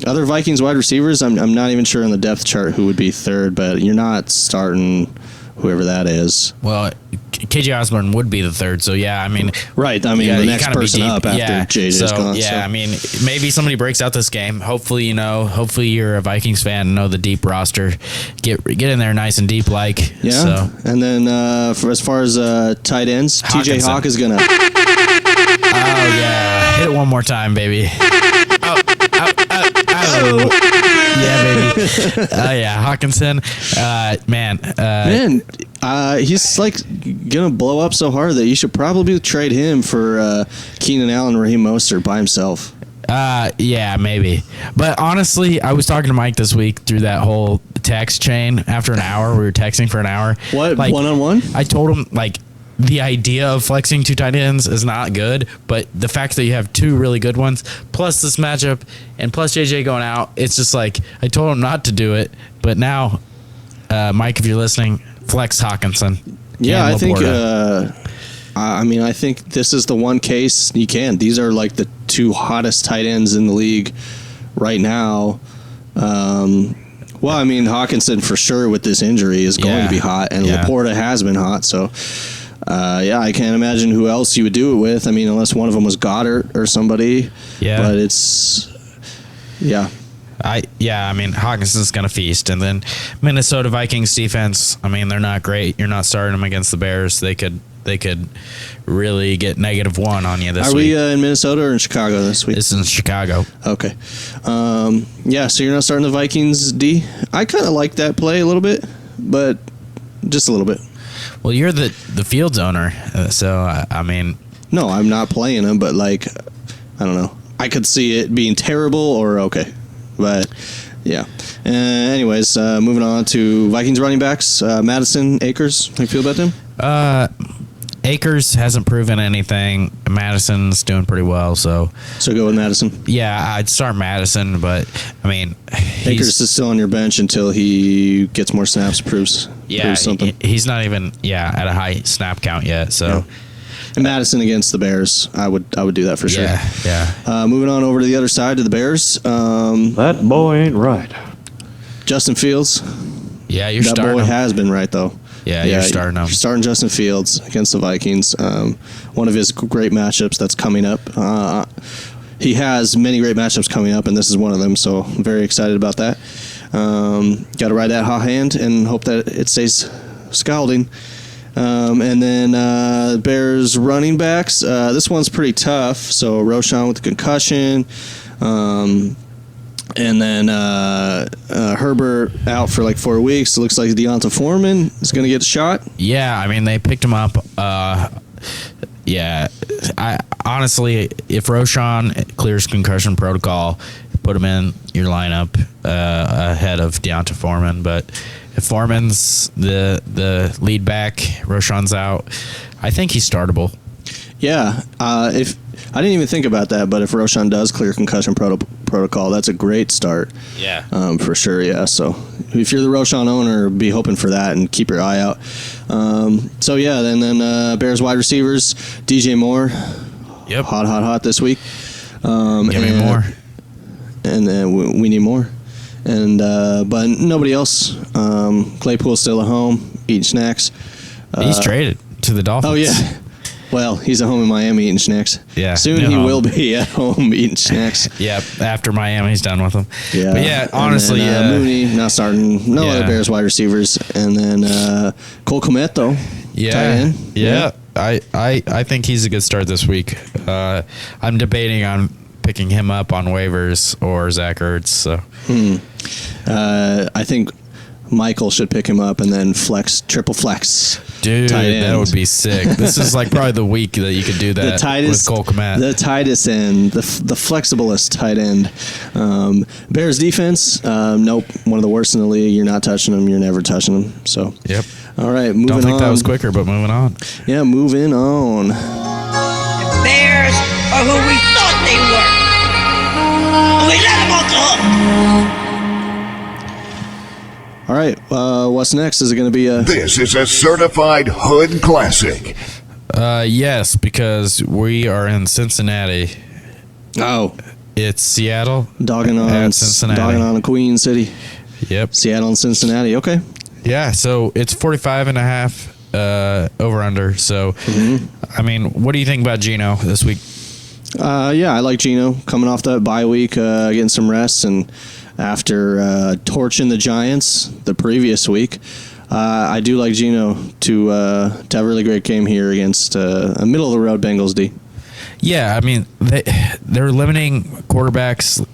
other Vikings wide receivers, I'm not even sure on the depth chart who would be third, but you're not starting whoever that is. Well, KJ Osborne would be the third, so I mean... Right, I mean, the next person up after JJ's gone. Yeah, I mean, maybe somebody breaks out this game. Hopefully, you're a Vikings fan and know the deep roster. Get in there nice and deep like. Yeah, so. And then as far as tight ends, TJ Hawk is going to... Oh, yeah. Hit it one more time, baby. Oh. Yeah, baby. Oh, yeah. Hawkinson, man. He's like gonna blow up so hard that you should probably trade him for Keenan Allen, Raheem Mostert by himself. Yeah, maybe. But honestly, I was talking to Mike this week through that whole text chain. After an hour, we were texting for an hour. What, like, one-on-one? I told him, like, the idea of flexing 2 tight ends is not good, but the fact that you have 2 really good ones, plus this matchup, and plus JJ going out, it's just like, I told him not to do it, but now, Mike, if you're listening, flex Hawkinson. Yeah, I think... Laporta. I think this is the one case you can. These are like the 2 hottest tight ends in the league right now. Hawkinson for sure with this injury is going to be hot, and Laporta has been hot. So, I can't imagine who else you would do it with. I mean, unless one of them was Goddard or somebody. Yeah, but it's Hawkinson's going to feast. And then Minnesota Vikings defense, I mean, they're not great. You're not starting them against the Bears. They could really get -1 on you this week. Are we in Minnesota or in Chicago this week? This is in Chicago. Okay. So you're not starting the Vikings, D? I kind of like that play a little bit, but just a little bit. Well, you're the Fields owner, so, I mean... No, I'm not playing them, but, like, I don't know. I could see it being terrible or okay. But, yeah. Anyways, moving on to Vikings running backs. Madison, Akers. How do you feel about them? Akers hasn't proven anything. Madison's doing pretty well, so go with Madison. Yeah, I'd start Madison, but I mean, Akers is still on your bench until he gets more snaps, proves something. He's not even at a high snap count yet, so. Yeah. And Madison against the Bears, I would do that for sure. Yeah. Moving on over to the other side to the Bears. That boy ain't right. Justin Fields. Yeah, you're that starting. That boy has been right though. Yeah, you're starting him. You're starting Justin Fields against the Vikings. One of his great matchups that's coming up. He has many great matchups coming up, and this is one of them, so I'm very excited about that. Got to ride that hot hand and hope that it stays scalding. And then Bears running backs. This one's pretty tough. So Roschon with the concussion. And then Herbert out for like 4 weeks. It looks like Deonta Foreman is going to get a shot. Yeah, I mean, they picked him up. I honestly, if Roschon clears concussion protocol, put him in your lineup ahead of Deonta Foreman. But if Foreman's the lead back, Roschon's out, I think he's startable. Yeah, if I didn't even think about that, but if Roschon does clear concussion protocol, that's a great start. Yeah, for sure. Yeah, so if you're the Roschon owner, be hoping for that and keep your eye out. Then Bears wide receivers, DJ Moore. Yep, hot this week. Give me more. And then we need more. And but nobody else. Claypool's still at home eating snacks. He's traded to the Dolphins. Oh yeah. Well, he's at home in Miami eating snacks. Yeah. Soon he will be at home eating snacks. Yep. After Miami's done with him. Yeah. But yeah, honestly, Mooney not starting. No other Bears wide receivers, and then Cole Kmet though. Yeah. Tight end. Yeah. I think he's a good start this week. I'm debating on picking him up on waivers or Zach Ertz. So. I think Michael should pick him up and then triple flex. Dude, that would be sick. This is like probably the week that you could do that with Cole Kmet. The tightest end, the flexiblest tight end. Bears defense, nope, one of the worst in the league. You're not touching them. You're never touching them. So, yep. All right, moving on. Don't think that was quicker, but moving on. Yeah, moving on. The Bears are who we thought they were. We let them off the hook. All right, what's next? Is it going to be a... This is a certified hood classic. Yes, because we are in Cincinnati. Oh. It's Seattle dogging on Cincinnati. Dogging on a Queen City. Yep. Seattle and Cincinnati. Okay. Yeah, so it's 45.5 over-under. So, I mean, what do you think about Geno this week? I like Geno coming off that bye week, getting some rest, and after torching the Giants the previous week, I do like Geno to have a really great game here against a middle-of-the-road Bengals D. Yeah, I mean, they're limiting quarterbacks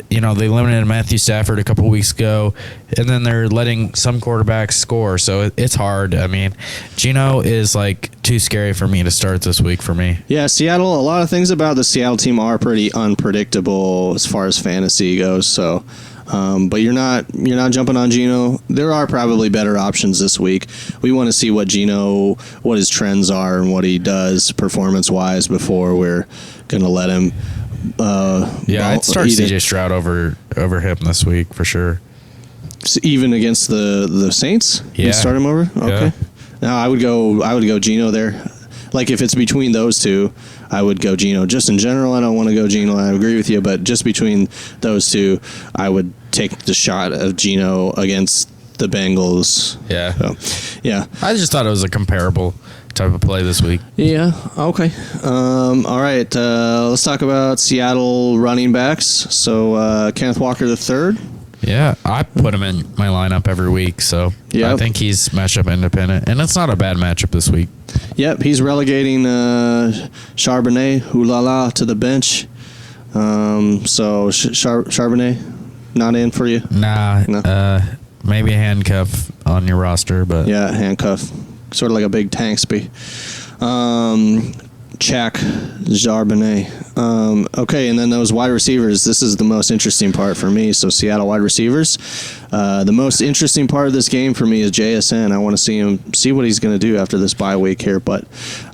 they limited Matthew Stafford a couple weeks ago, and then they're letting some quarterbacks score. So it's hard. I mean, Geno is like too scary for me to start this week for me. Yeah, Seattle. A lot of things about the Seattle team are pretty unpredictable as far as fantasy goes. So, but you're not jumping on Geno. There are probably better options this week. We want to see what his trends are and what he does performance wise before we're gonna let him. I'd start CJ Stroud over him this week for sure. Even against the Saints, yeah. You start him over. Okay. Yeah. Now I would go Geno there. Like if it's between those two, I would go Geno. Just in general, I don't want to go Geno. I agree with you, but just between those two, I would take the shot of Geno against the Bengals. Yeah. So, yeah. I just thought it was a comparable type of play this week. Yeah. Okay. All right. Let's talk about Seattle running backs. So Kenneth Walker III. Yeah, I put him in my lineup every week, so Yep. I think he's matchup independent, and it's not a bad matchup this week. Yep, he's relegating Charbonnet, Hulala, to the bench. So Charbonnet, not in for you? Nah, No. maybe a handcuff on your roster, but Yeah, handcuff, sort of like a big Tanksby. Chak Charbonnet. Okay, and then those wide receivers. This is the most interesting part for me. So Seattle wide receivers. The most interesting part of this game for me is JSN. I want to see what he's going to do after this bye week here. But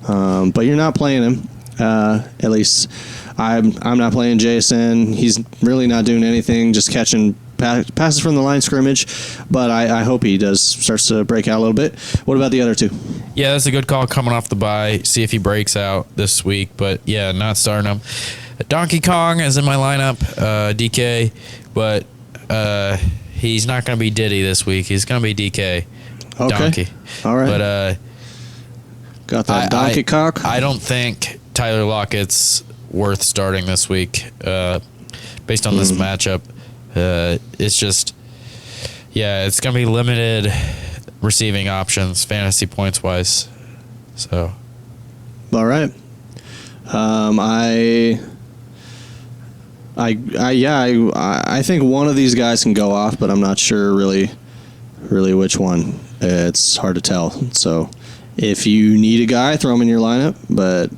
you're not playing him. At least I'm not playing JSN. He's really not doing anything. Just catching passes from the line scrimmage, but I hope he starts to break out a little bit. What about the other two? yeah, that's a good call coming off the bye. See if he breaks out this week, but yeah, not starting him. Donkey Kong is in my lineup, DK, but he's not going to be Diddy this week. He's going to be DK. Okay. Donkey. All right. But Got that donkey cock. I don't think Tyler Lockett's worth starting this week based on this matchup. It's just, it's going to be limited receiving options, fantasy points wise. So, All right. I think one of these guys can go off, but I'm not sure really which one. It's hard to tell. So, if you need a guy, throw him in your lineup. But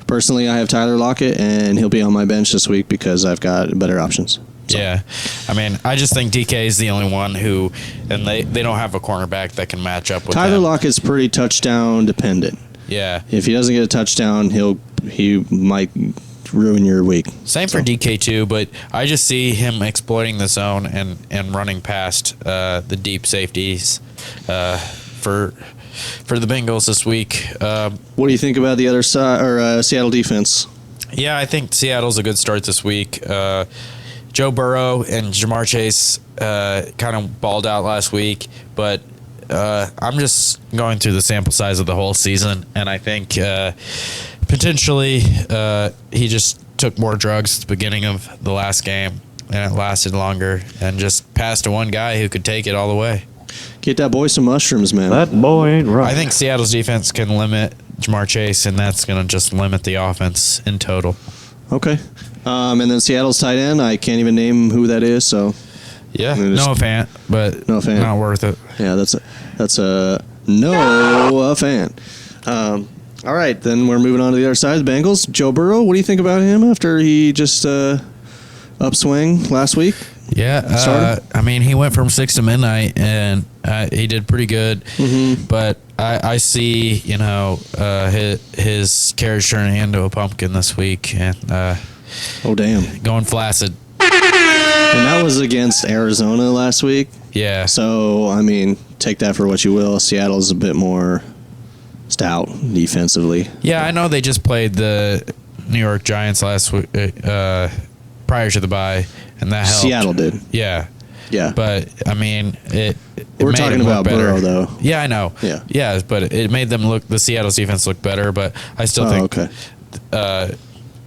personally, I have Tyler Lockett, and he'll be on my bench this week because I've got better options. So. yeah. I mean, I just think DK is the only one who, and they don't have a cornerback that can match up with Tyler him. Lockett's pretty touchdown dependent. Yeah. If he doesn't get a touchdown, he might ruin your week. Same for DK too, but I just see him exploiting the zone and running past the deep safeties for the Bengals this week. What do you think about the other side or Seattle defense? Yeah, I think Seattle's a good start this week. Joe Burrow and Jamar Chase kind of balled out last week, but I'm just going through the sample size of the whole season, and I think potentially he just took more drugs at the beginning of the last game, and it lasted longer, and just passed to one guy who could take it all the way. Get that boy some mushrooms, man. That boy ain't right. I think Seattle's defense can limit Jamar Chase, and that's going to just limit the offense in total. Okay. And then Seattle's tight end, I can't even name who that is, so Yeah, I'm gonna Noah Fant, but Noah Fant. not worth it. yeah, that's a Noah fan. All right, then we're moving on to the other side. The Bengals. Joe Burrow, what do you think about him after he just upswing last week? Yeah, Started? I mean, he went from 6 to midnight, and he did pretty good. Mm-hmm. But I see, his carriage turning into a pumpkin this week, and Oh, damn. going flaccid. And that was against Arizona last week. Yeah. So, I mean, take that for what you will. Seattle's a bit more stout defensively. Yeah, I know they just played the New York Giants last week, prior to the bye, and that helped. Seattle did. Yeah. Yeah. But, I mean, it We're made talking them about look better. Burrow, though. Yeah, I know. Yeah. Yeah, but it made them the Seattle's defense look better, but I still think okay.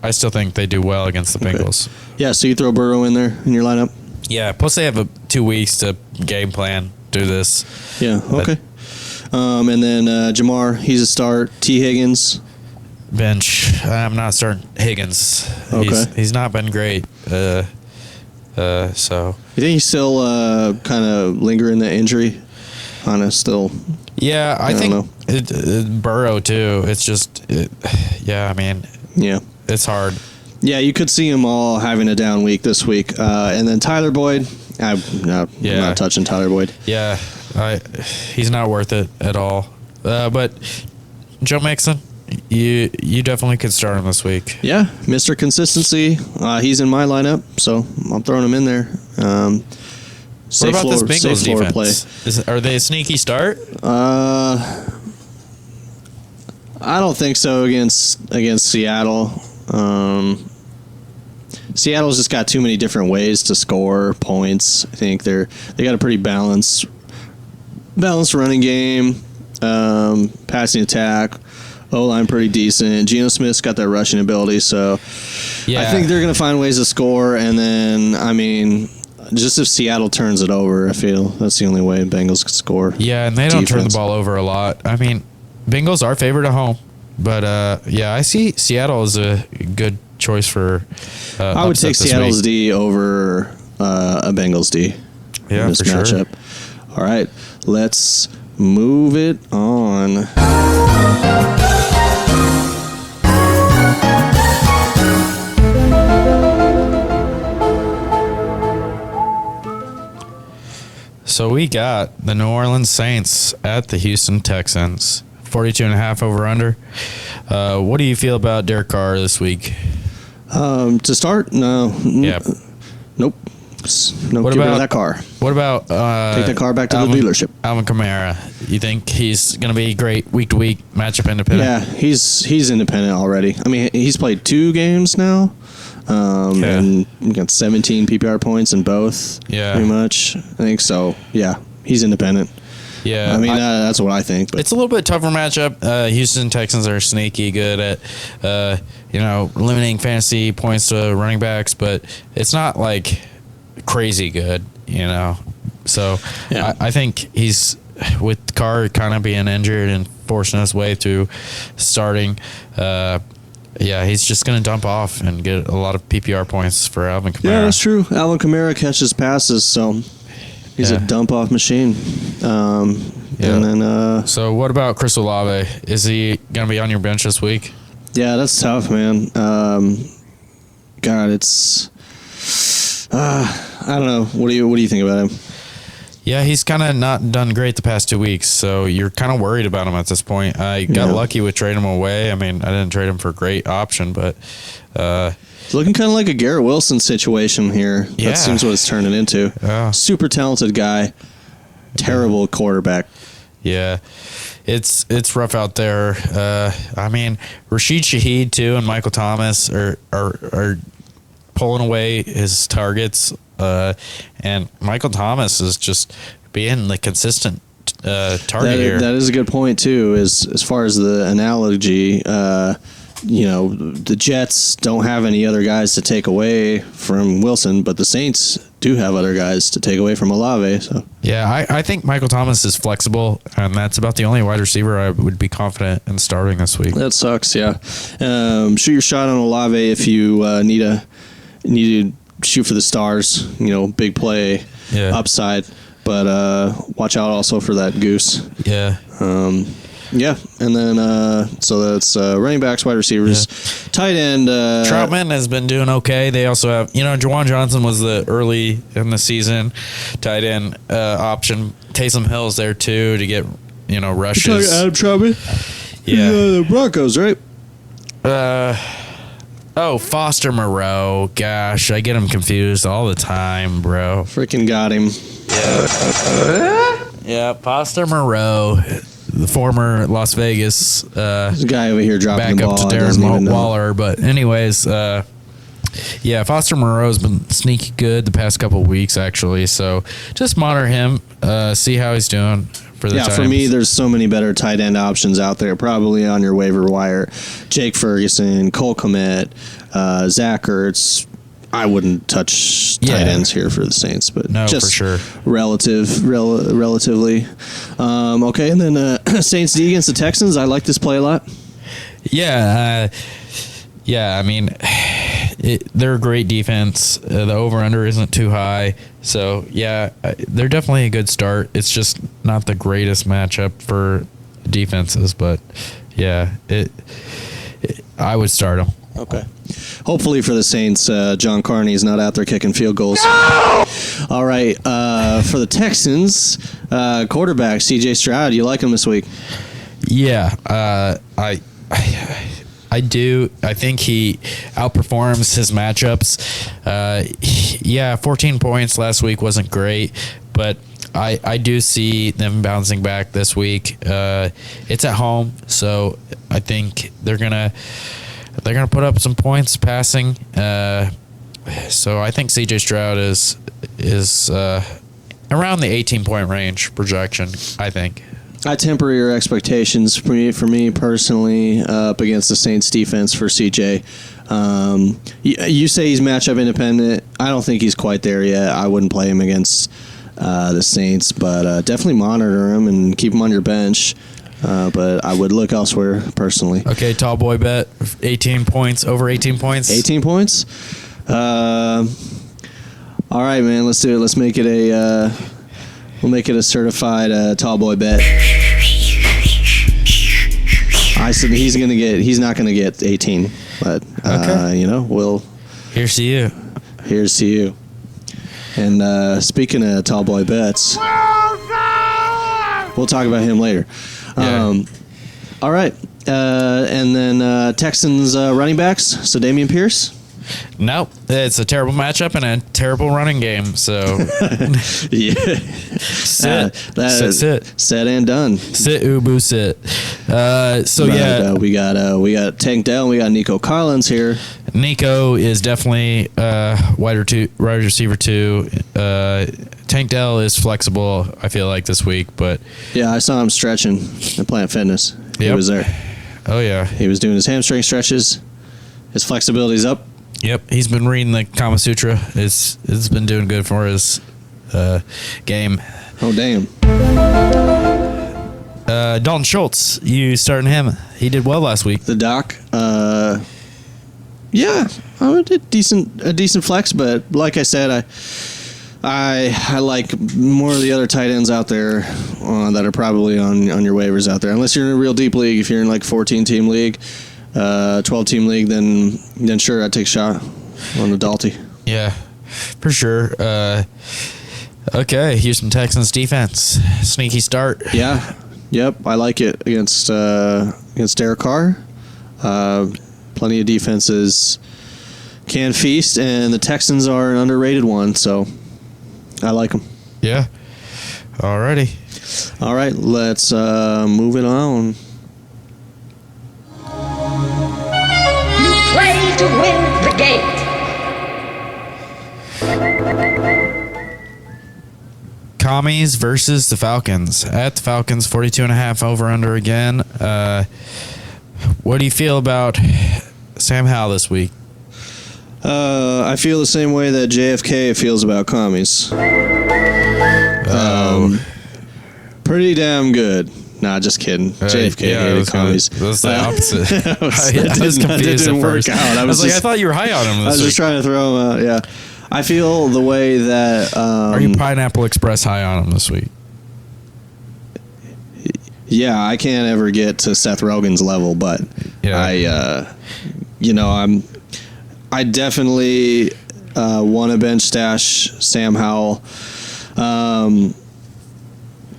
I still think they do well against the Bengals. Yeah, so you throw Burrow in there in your lineup? Yeah, plus they have 2 weeks to game plan, do this. Yeah, okay. And then Jamar, he's a start. T. Higgins. Bench. I'm not starting Higgins. Okay. He's not been great. But I still think. What are we talking about, Burrow, though? Yeah, I know. Yeah. Yeah, but it made them look. The Seattle's defense look better. Yeah, I So You think he's still kind of lingering the injury? Still. yeah, I don't think Burrow too. It's just, I mean, Yeah. it's hard. Yeah, you could see them all having a down week this week. And then Tyler Boyd, I'm not touching Tyler Boyd. Yeah, he's not worth it at all. But Joe Mixon, you definitely could start him this week. Yeah, Mr. Consistency. He's in my lineup, so I'm throwing him in there. What about this Bengals defense? Play. Are they a sneaky start? I don't think so against Seattle. Seattle's just got too many different ways to score points. I think they got a pretty balanced running game, passing attack, O-line pretty decent. Geno Smith's got that rushing ability, so I think they're going to find ways to score. And then, I mean, just if Seattle turns it over, I feel that's the only way Bengals could score. Yeah, and they don't turn the ball over a lot. I mean, Bengals are favored at home, but I see Seattle as a good choice for. I would take Seattle's week. D over a Bengals D. Yeah, in this for matchup. Sure. All right, let's move it on. So we got the New Orleans Saints at the Houston Texans. 42.5 over under. What do you feel about Derek Carr this week? To start, no. Yeah. Nope. No, what get rid about of that car? What about take the car back to the dealership? Alvin Kamara. You think he's going to be great week to week, matchup independent? Yeah, he's independent already. I mean, he's played 2 games now, and he got 17 PPR points in both. Yeah, pretty much. I think so. Yeah, he's independent. Yeah, I mean that's what I think. But it's a little bit tougher matchup. Houston Texans are sneaky good at limiting fantasy points to running backs, but it's not like crazy good, So yeah. I think he's with Carr kind of being injured and forcing his way through starting. He's just going to dump off and get a lot of PPR points for Alvin Kamara. Yeah, that's true. Alvin Kamara catches passes, so he's a dump off machine. And then so what about Chris Olave? Is he going to be on your bench this week? Yeah, that's tough, man. God, it's I don't know. What do you think about him? Yeah, he's kind of not done great the past 2 weeks, so you're kind of worried about him at this point. I got lucky with trading him away. I mean, I didn't trade him for a great option, but it's looking kind of like a Garrett Wilson situation here. Yeah. That seems what it's turning into. Yeah. Super talented guy, terrible quarterback. Yeah, it's rough out there. I mean, Rashid Shaheed too and Michael Thomas are pulling away his targets, and Michael Thomas is just being the consistent target here. That is a good point too. As far as the analogy, the Jets don't have any other guys to take away from Wilson, but the Saints do have other guys to take away from Olave. So yeah, I think Michael Thomas is flexible, and that's about the only wide receiver I would be confident in starting this week. That sucks. Yeah, shoot your shot on Olave if you need to shoot for the stars. Big play, upside, but watch out also for that goose. Yeah. Yeah, and then so that's running backs, wide receivers, tight end. Troutman has been doing okay. They also have, Juwan Johnson was the early in the season tight end option. Taysom Hill's there too to get rushes. Adam Troutman. Yeah, the Broncos, right? Foster Moreau. Gosh, I get him confused all the time, bro. Freaking got him. Yeah, Foster Moreau. The former Las Vegas There's a guy over here dropping the back ball. up to Darren Waller. But anyways, Foster Moreau's been sneaky good the past couple of weeks, actually. So just monitor him, see how he's doing for the times. For me, there's so many better tight end options out there, probably on your waiver wire. Jake Ferguson, Cole Kmet, Zach Ertz. I wouldn't touch tight ends here for the Saints, but no, just for sure. relatively. Okay, and then Saints D against the Texans. I like this play a lot. Yeah. I mean, they're a great defense. The over-under isn't too high. So, yeah, they're definitely a good start. It's just not the greatest matchup for defenses. But, yeah, I would start them. Okay. Hopefully for the Saints, John Carney's not out there kicking field goals. No! All right. For the Texans, quarterback CJ Stroud, you like him this week? Yeah. I do. I think he outperforms his matchups. 14 points last week wasn't great, but I do see them bouncing back this week. It's at home, so I think they're gonna put up some points passing. So I think CJ Stroud is around the 18-point range projection, I think. I temper your expectations for me personally up against the Saints defense for CJ. You say he's matchup independent. I don't think he's quite there yet. I wouldn't play him against the Saints, but definitely monitor him and keep him on your bench. But I would look elsewhere personally. Okay, tall boy bet 18 points, over 18 points. 18 points? All right, man. Let's do it. Let's make it a. We'll make it a certified tall boy bet. I said he's not gonna get 18, but okay. Here's to you. Here's to you. And speaking of tall boy bets, we'll talk about him later. Yeah. All right, and then Texans running backs. So Damian Pierce. Nope, it's a terrible matchup and a terrible running game. So Yeah, sit, said and done. sit, Ubu, sit. We got Tank Dell and we got Nico Collins here. Nico is definitely wide receiver 2. Tank Dell is flexible, I feel like, this week, but Yeah, I saw him stretching at Planet Fitness. He Yep. was there. oh yeah, He was doing his hamstring stretches. His flexibility's up. yep, he's been reading the Kama Sutra. It's been doing good for his game. Oh, damn. Dalton Schultz, you starting him? He did well last week. The doc, yeah, I would do a decent flex, but like I said, I like more of the other tight ends out there that are probably on your waivers out there. Unless you're in a real deep league, if you're in like 14-team league, 12-team league, then sure, I'd take a shot on the Dalty. Yeah, for sure. Okay, Houston Texans defense, sneaky start. Yeah, yep, I like it against Derek Carr. Plenty of defenses can feast, and the Texans are an underrated one, so I like them. Yeah. Alrighty. All right, let's move it on. You play to win the game. Commies versus the Falcons. At the Falcons, 42.5 over under again. What do you feel about Sam Howell this week? I feel the same way that JFK feels about commies. Pretty damn good. Nah, just kidding. JFK hated commies. That's the opposite. I was That confused didn't at first. work out. I was like, I thought you were high on him this I was week. just trying to throw him out. Yeah, I feel the way that. Are you Pineapple Express high on him this week? Yeah, I can't ever get to Seth Rogen's level, but Yeah. I definitely want to bench stash Sam Howell.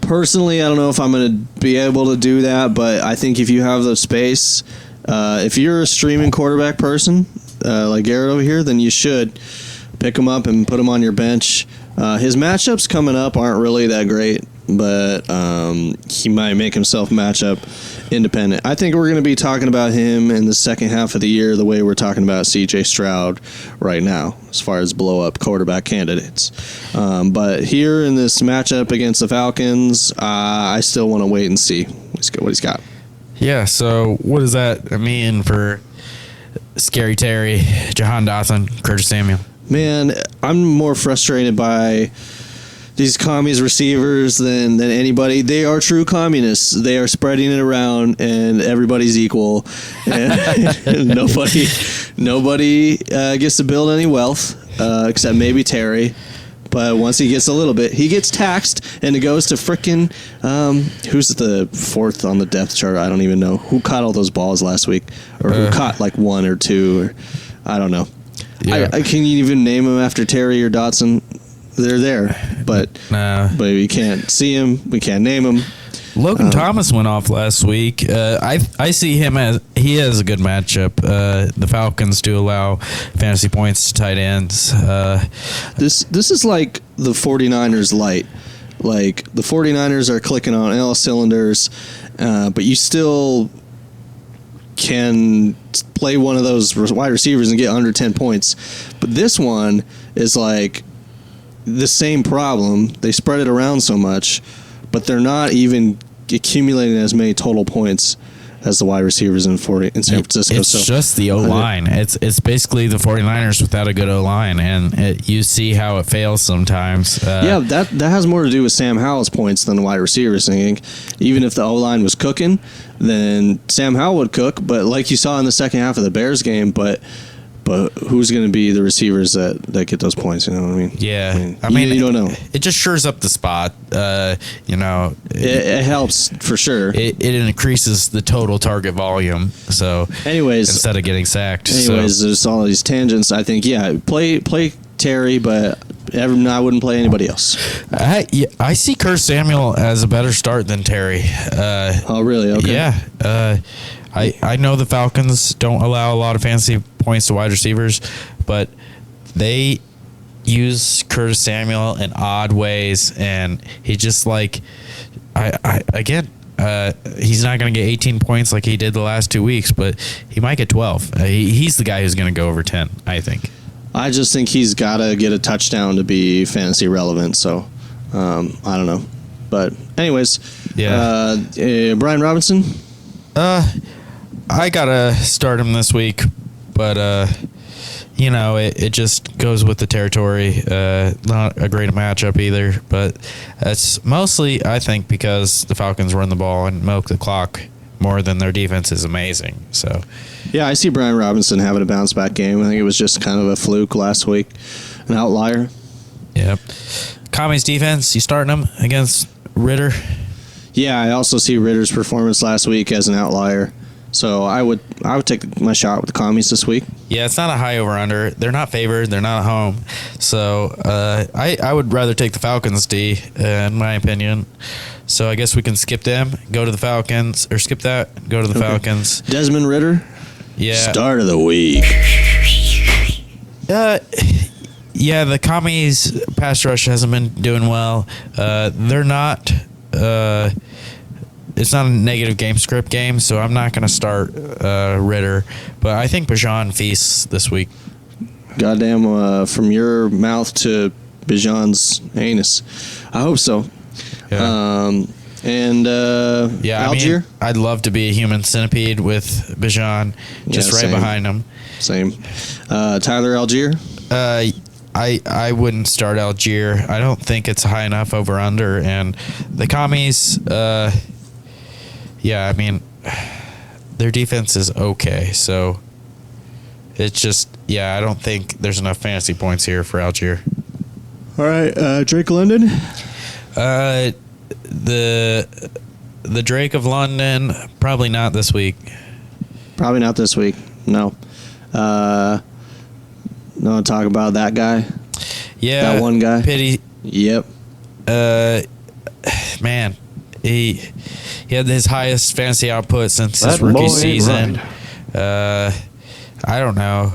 Personally, I don't know if I'm going to be able to do that, but I think if you have the space, if you're a streaming quarterback person like Garrett over here, then you should pick him up and put him on your bench. His matchups coming up aren't really that great, but he might make himself matchup independent. I think we're going to be talking about him in the second half of the year the way we're talking about CJ Stroud right now as far as blow-up quarterback candidates. But here in this matchup against the Falcons, I still want to wait and see what he's got. Yeah, so what does that mean for Scary Terry, Jahan Dotson, Curtis Samuel? Man, I'm more frustrated by these commies receivers than anybody. They are true communists. They are spreading it around, and everybody's equal, and Nobody gets to build any wealth except maybe Terry. But once he gets a little bit, he gets taxed, and it goes to frickin' who's the fourth on the depth chart? I don't even know. Who caught all those balls last week? Or who caught like one or two? Or I don't know. Yeah. I can you even name them after Terry or Dotson? They're there, but we can't see him. We can't name him. Logan Thomas went off last week. I see him as he has a good matchup. The Falcons do allow fantasy points to tight ends. This is like the 49ers light. Like the 49ers are clicking on all cylinders, but you still can play one of those wide receivers and get under 10 points. But this one is like the same problem. They spread it around so much, but they're not even accumulating as many total points as the wide receivers in San Francisco. It's just the O-line. It's basically the 49ers without a good O-line, and you see how it fails sometimes. That has more to do with Sam Howell's points than the wide receivers. I think even if the O-line was cooking, then Sam Howell would cook. But like you saw in the second half of the Bears game, but who's going to be the receivers that get those points? You know what I mean? Yeah. You don't know. It just shores up the spot. It helps for sure. It increases the total target volume. So, instead of getting sacked. There's all these tangents. I think, play Terry, but I wouldn't play anybody else. I see Curtis Samuel as a better start than Terry. Oh, really? Okay. Yeah. I know the Falcons don't allow a lot of fantasy points to wide receivers, but they use Curtis Samuel in odd ways, and he just he's not going to get 18 points like he did the last 2 weeks, but he might get 12. He's the guy who's going to go over 10, I think. I just think he's got to get a touchdown to be fantasy relevant, so I don't know. But anyways, Brian Robinson? I got to start him this week, but it just goes with the territory. Not a great matchup either, but that's mostly, I think, because the Falcons run the ball and milk the clock more than their defense is amazing. So, yeah, I see Brian Robinson having a bounce back game. I think it was just kind of a fluke last week, an outlier. Yep. Commies defense, you starting them against Ritter? Yeah, I also see Ritter's performance last week as an outlier. So I would take my shot with the Commies this week. Yeah, it's not a high over-under. They're not favored. They're not at home. So I would rather take the Falcons, D, in my opinion. So I guess we can skip them, go to the Falcons, or skip that, go to the Falcons. Desmond Ridder? Yeah. Start of the week. Yeah, the Commies pass rush hasn't been doing well. They're not... it's not a negative game script game, so I'm not going to start Ritter. But I think Bijan feasts this week. Goddamn, from your mouth to Bijan's anus. I hope so. Yeah. Algier? I'd love to be a human centipede with Bijan just right behind him. Same. Tyler Algier? I wouldn't start Algier. I don't think it's high enough over under. And the Commies, their defense is okay. So it's just, I don't think there's enough fantasy points here for Algier. All right, Drake London? The Drake of London, probably not this week. Probably not this week, no. No, talk about that guy? Yeah. That one guy? Pity. Yep. Man, he had his highest fantasy output since his rookie season. Right. I don't know.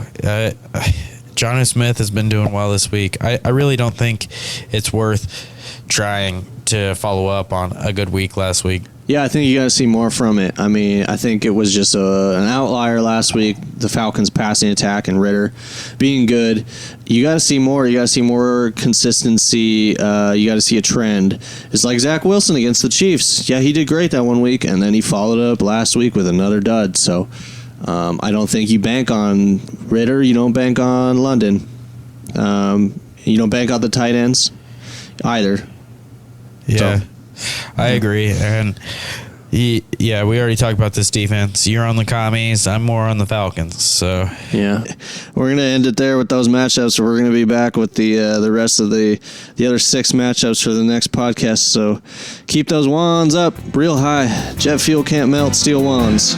Jonnu Smith has been doing well this week. I really don't think it's worth trying to follow up on a good week last week. Yeah, I think you got to see more from it. I mean, I think it was just an outlier last week. The Falcons' passing attack and Ritter being good. You got to see more. You got to see more consistency. You got to see a trend. It's like Zach Wilson against the Chiefs. Yeah, he did great that one week, and then he followed up last week with another dud. So I don't think you bank on Ritter. You don't bank on London. You don't bank on the tight ends either. Yeah. I agree. And, Yeah, we already talked about this defense. You're on the commies. I'm more on the Falcons. So Yeah, we're gonna end it there with those matchups. So we're gonna be back with the rest of the other 6 matchups for the next podcast. So keep those wands up real high. Jet fuel can't melt steel wands.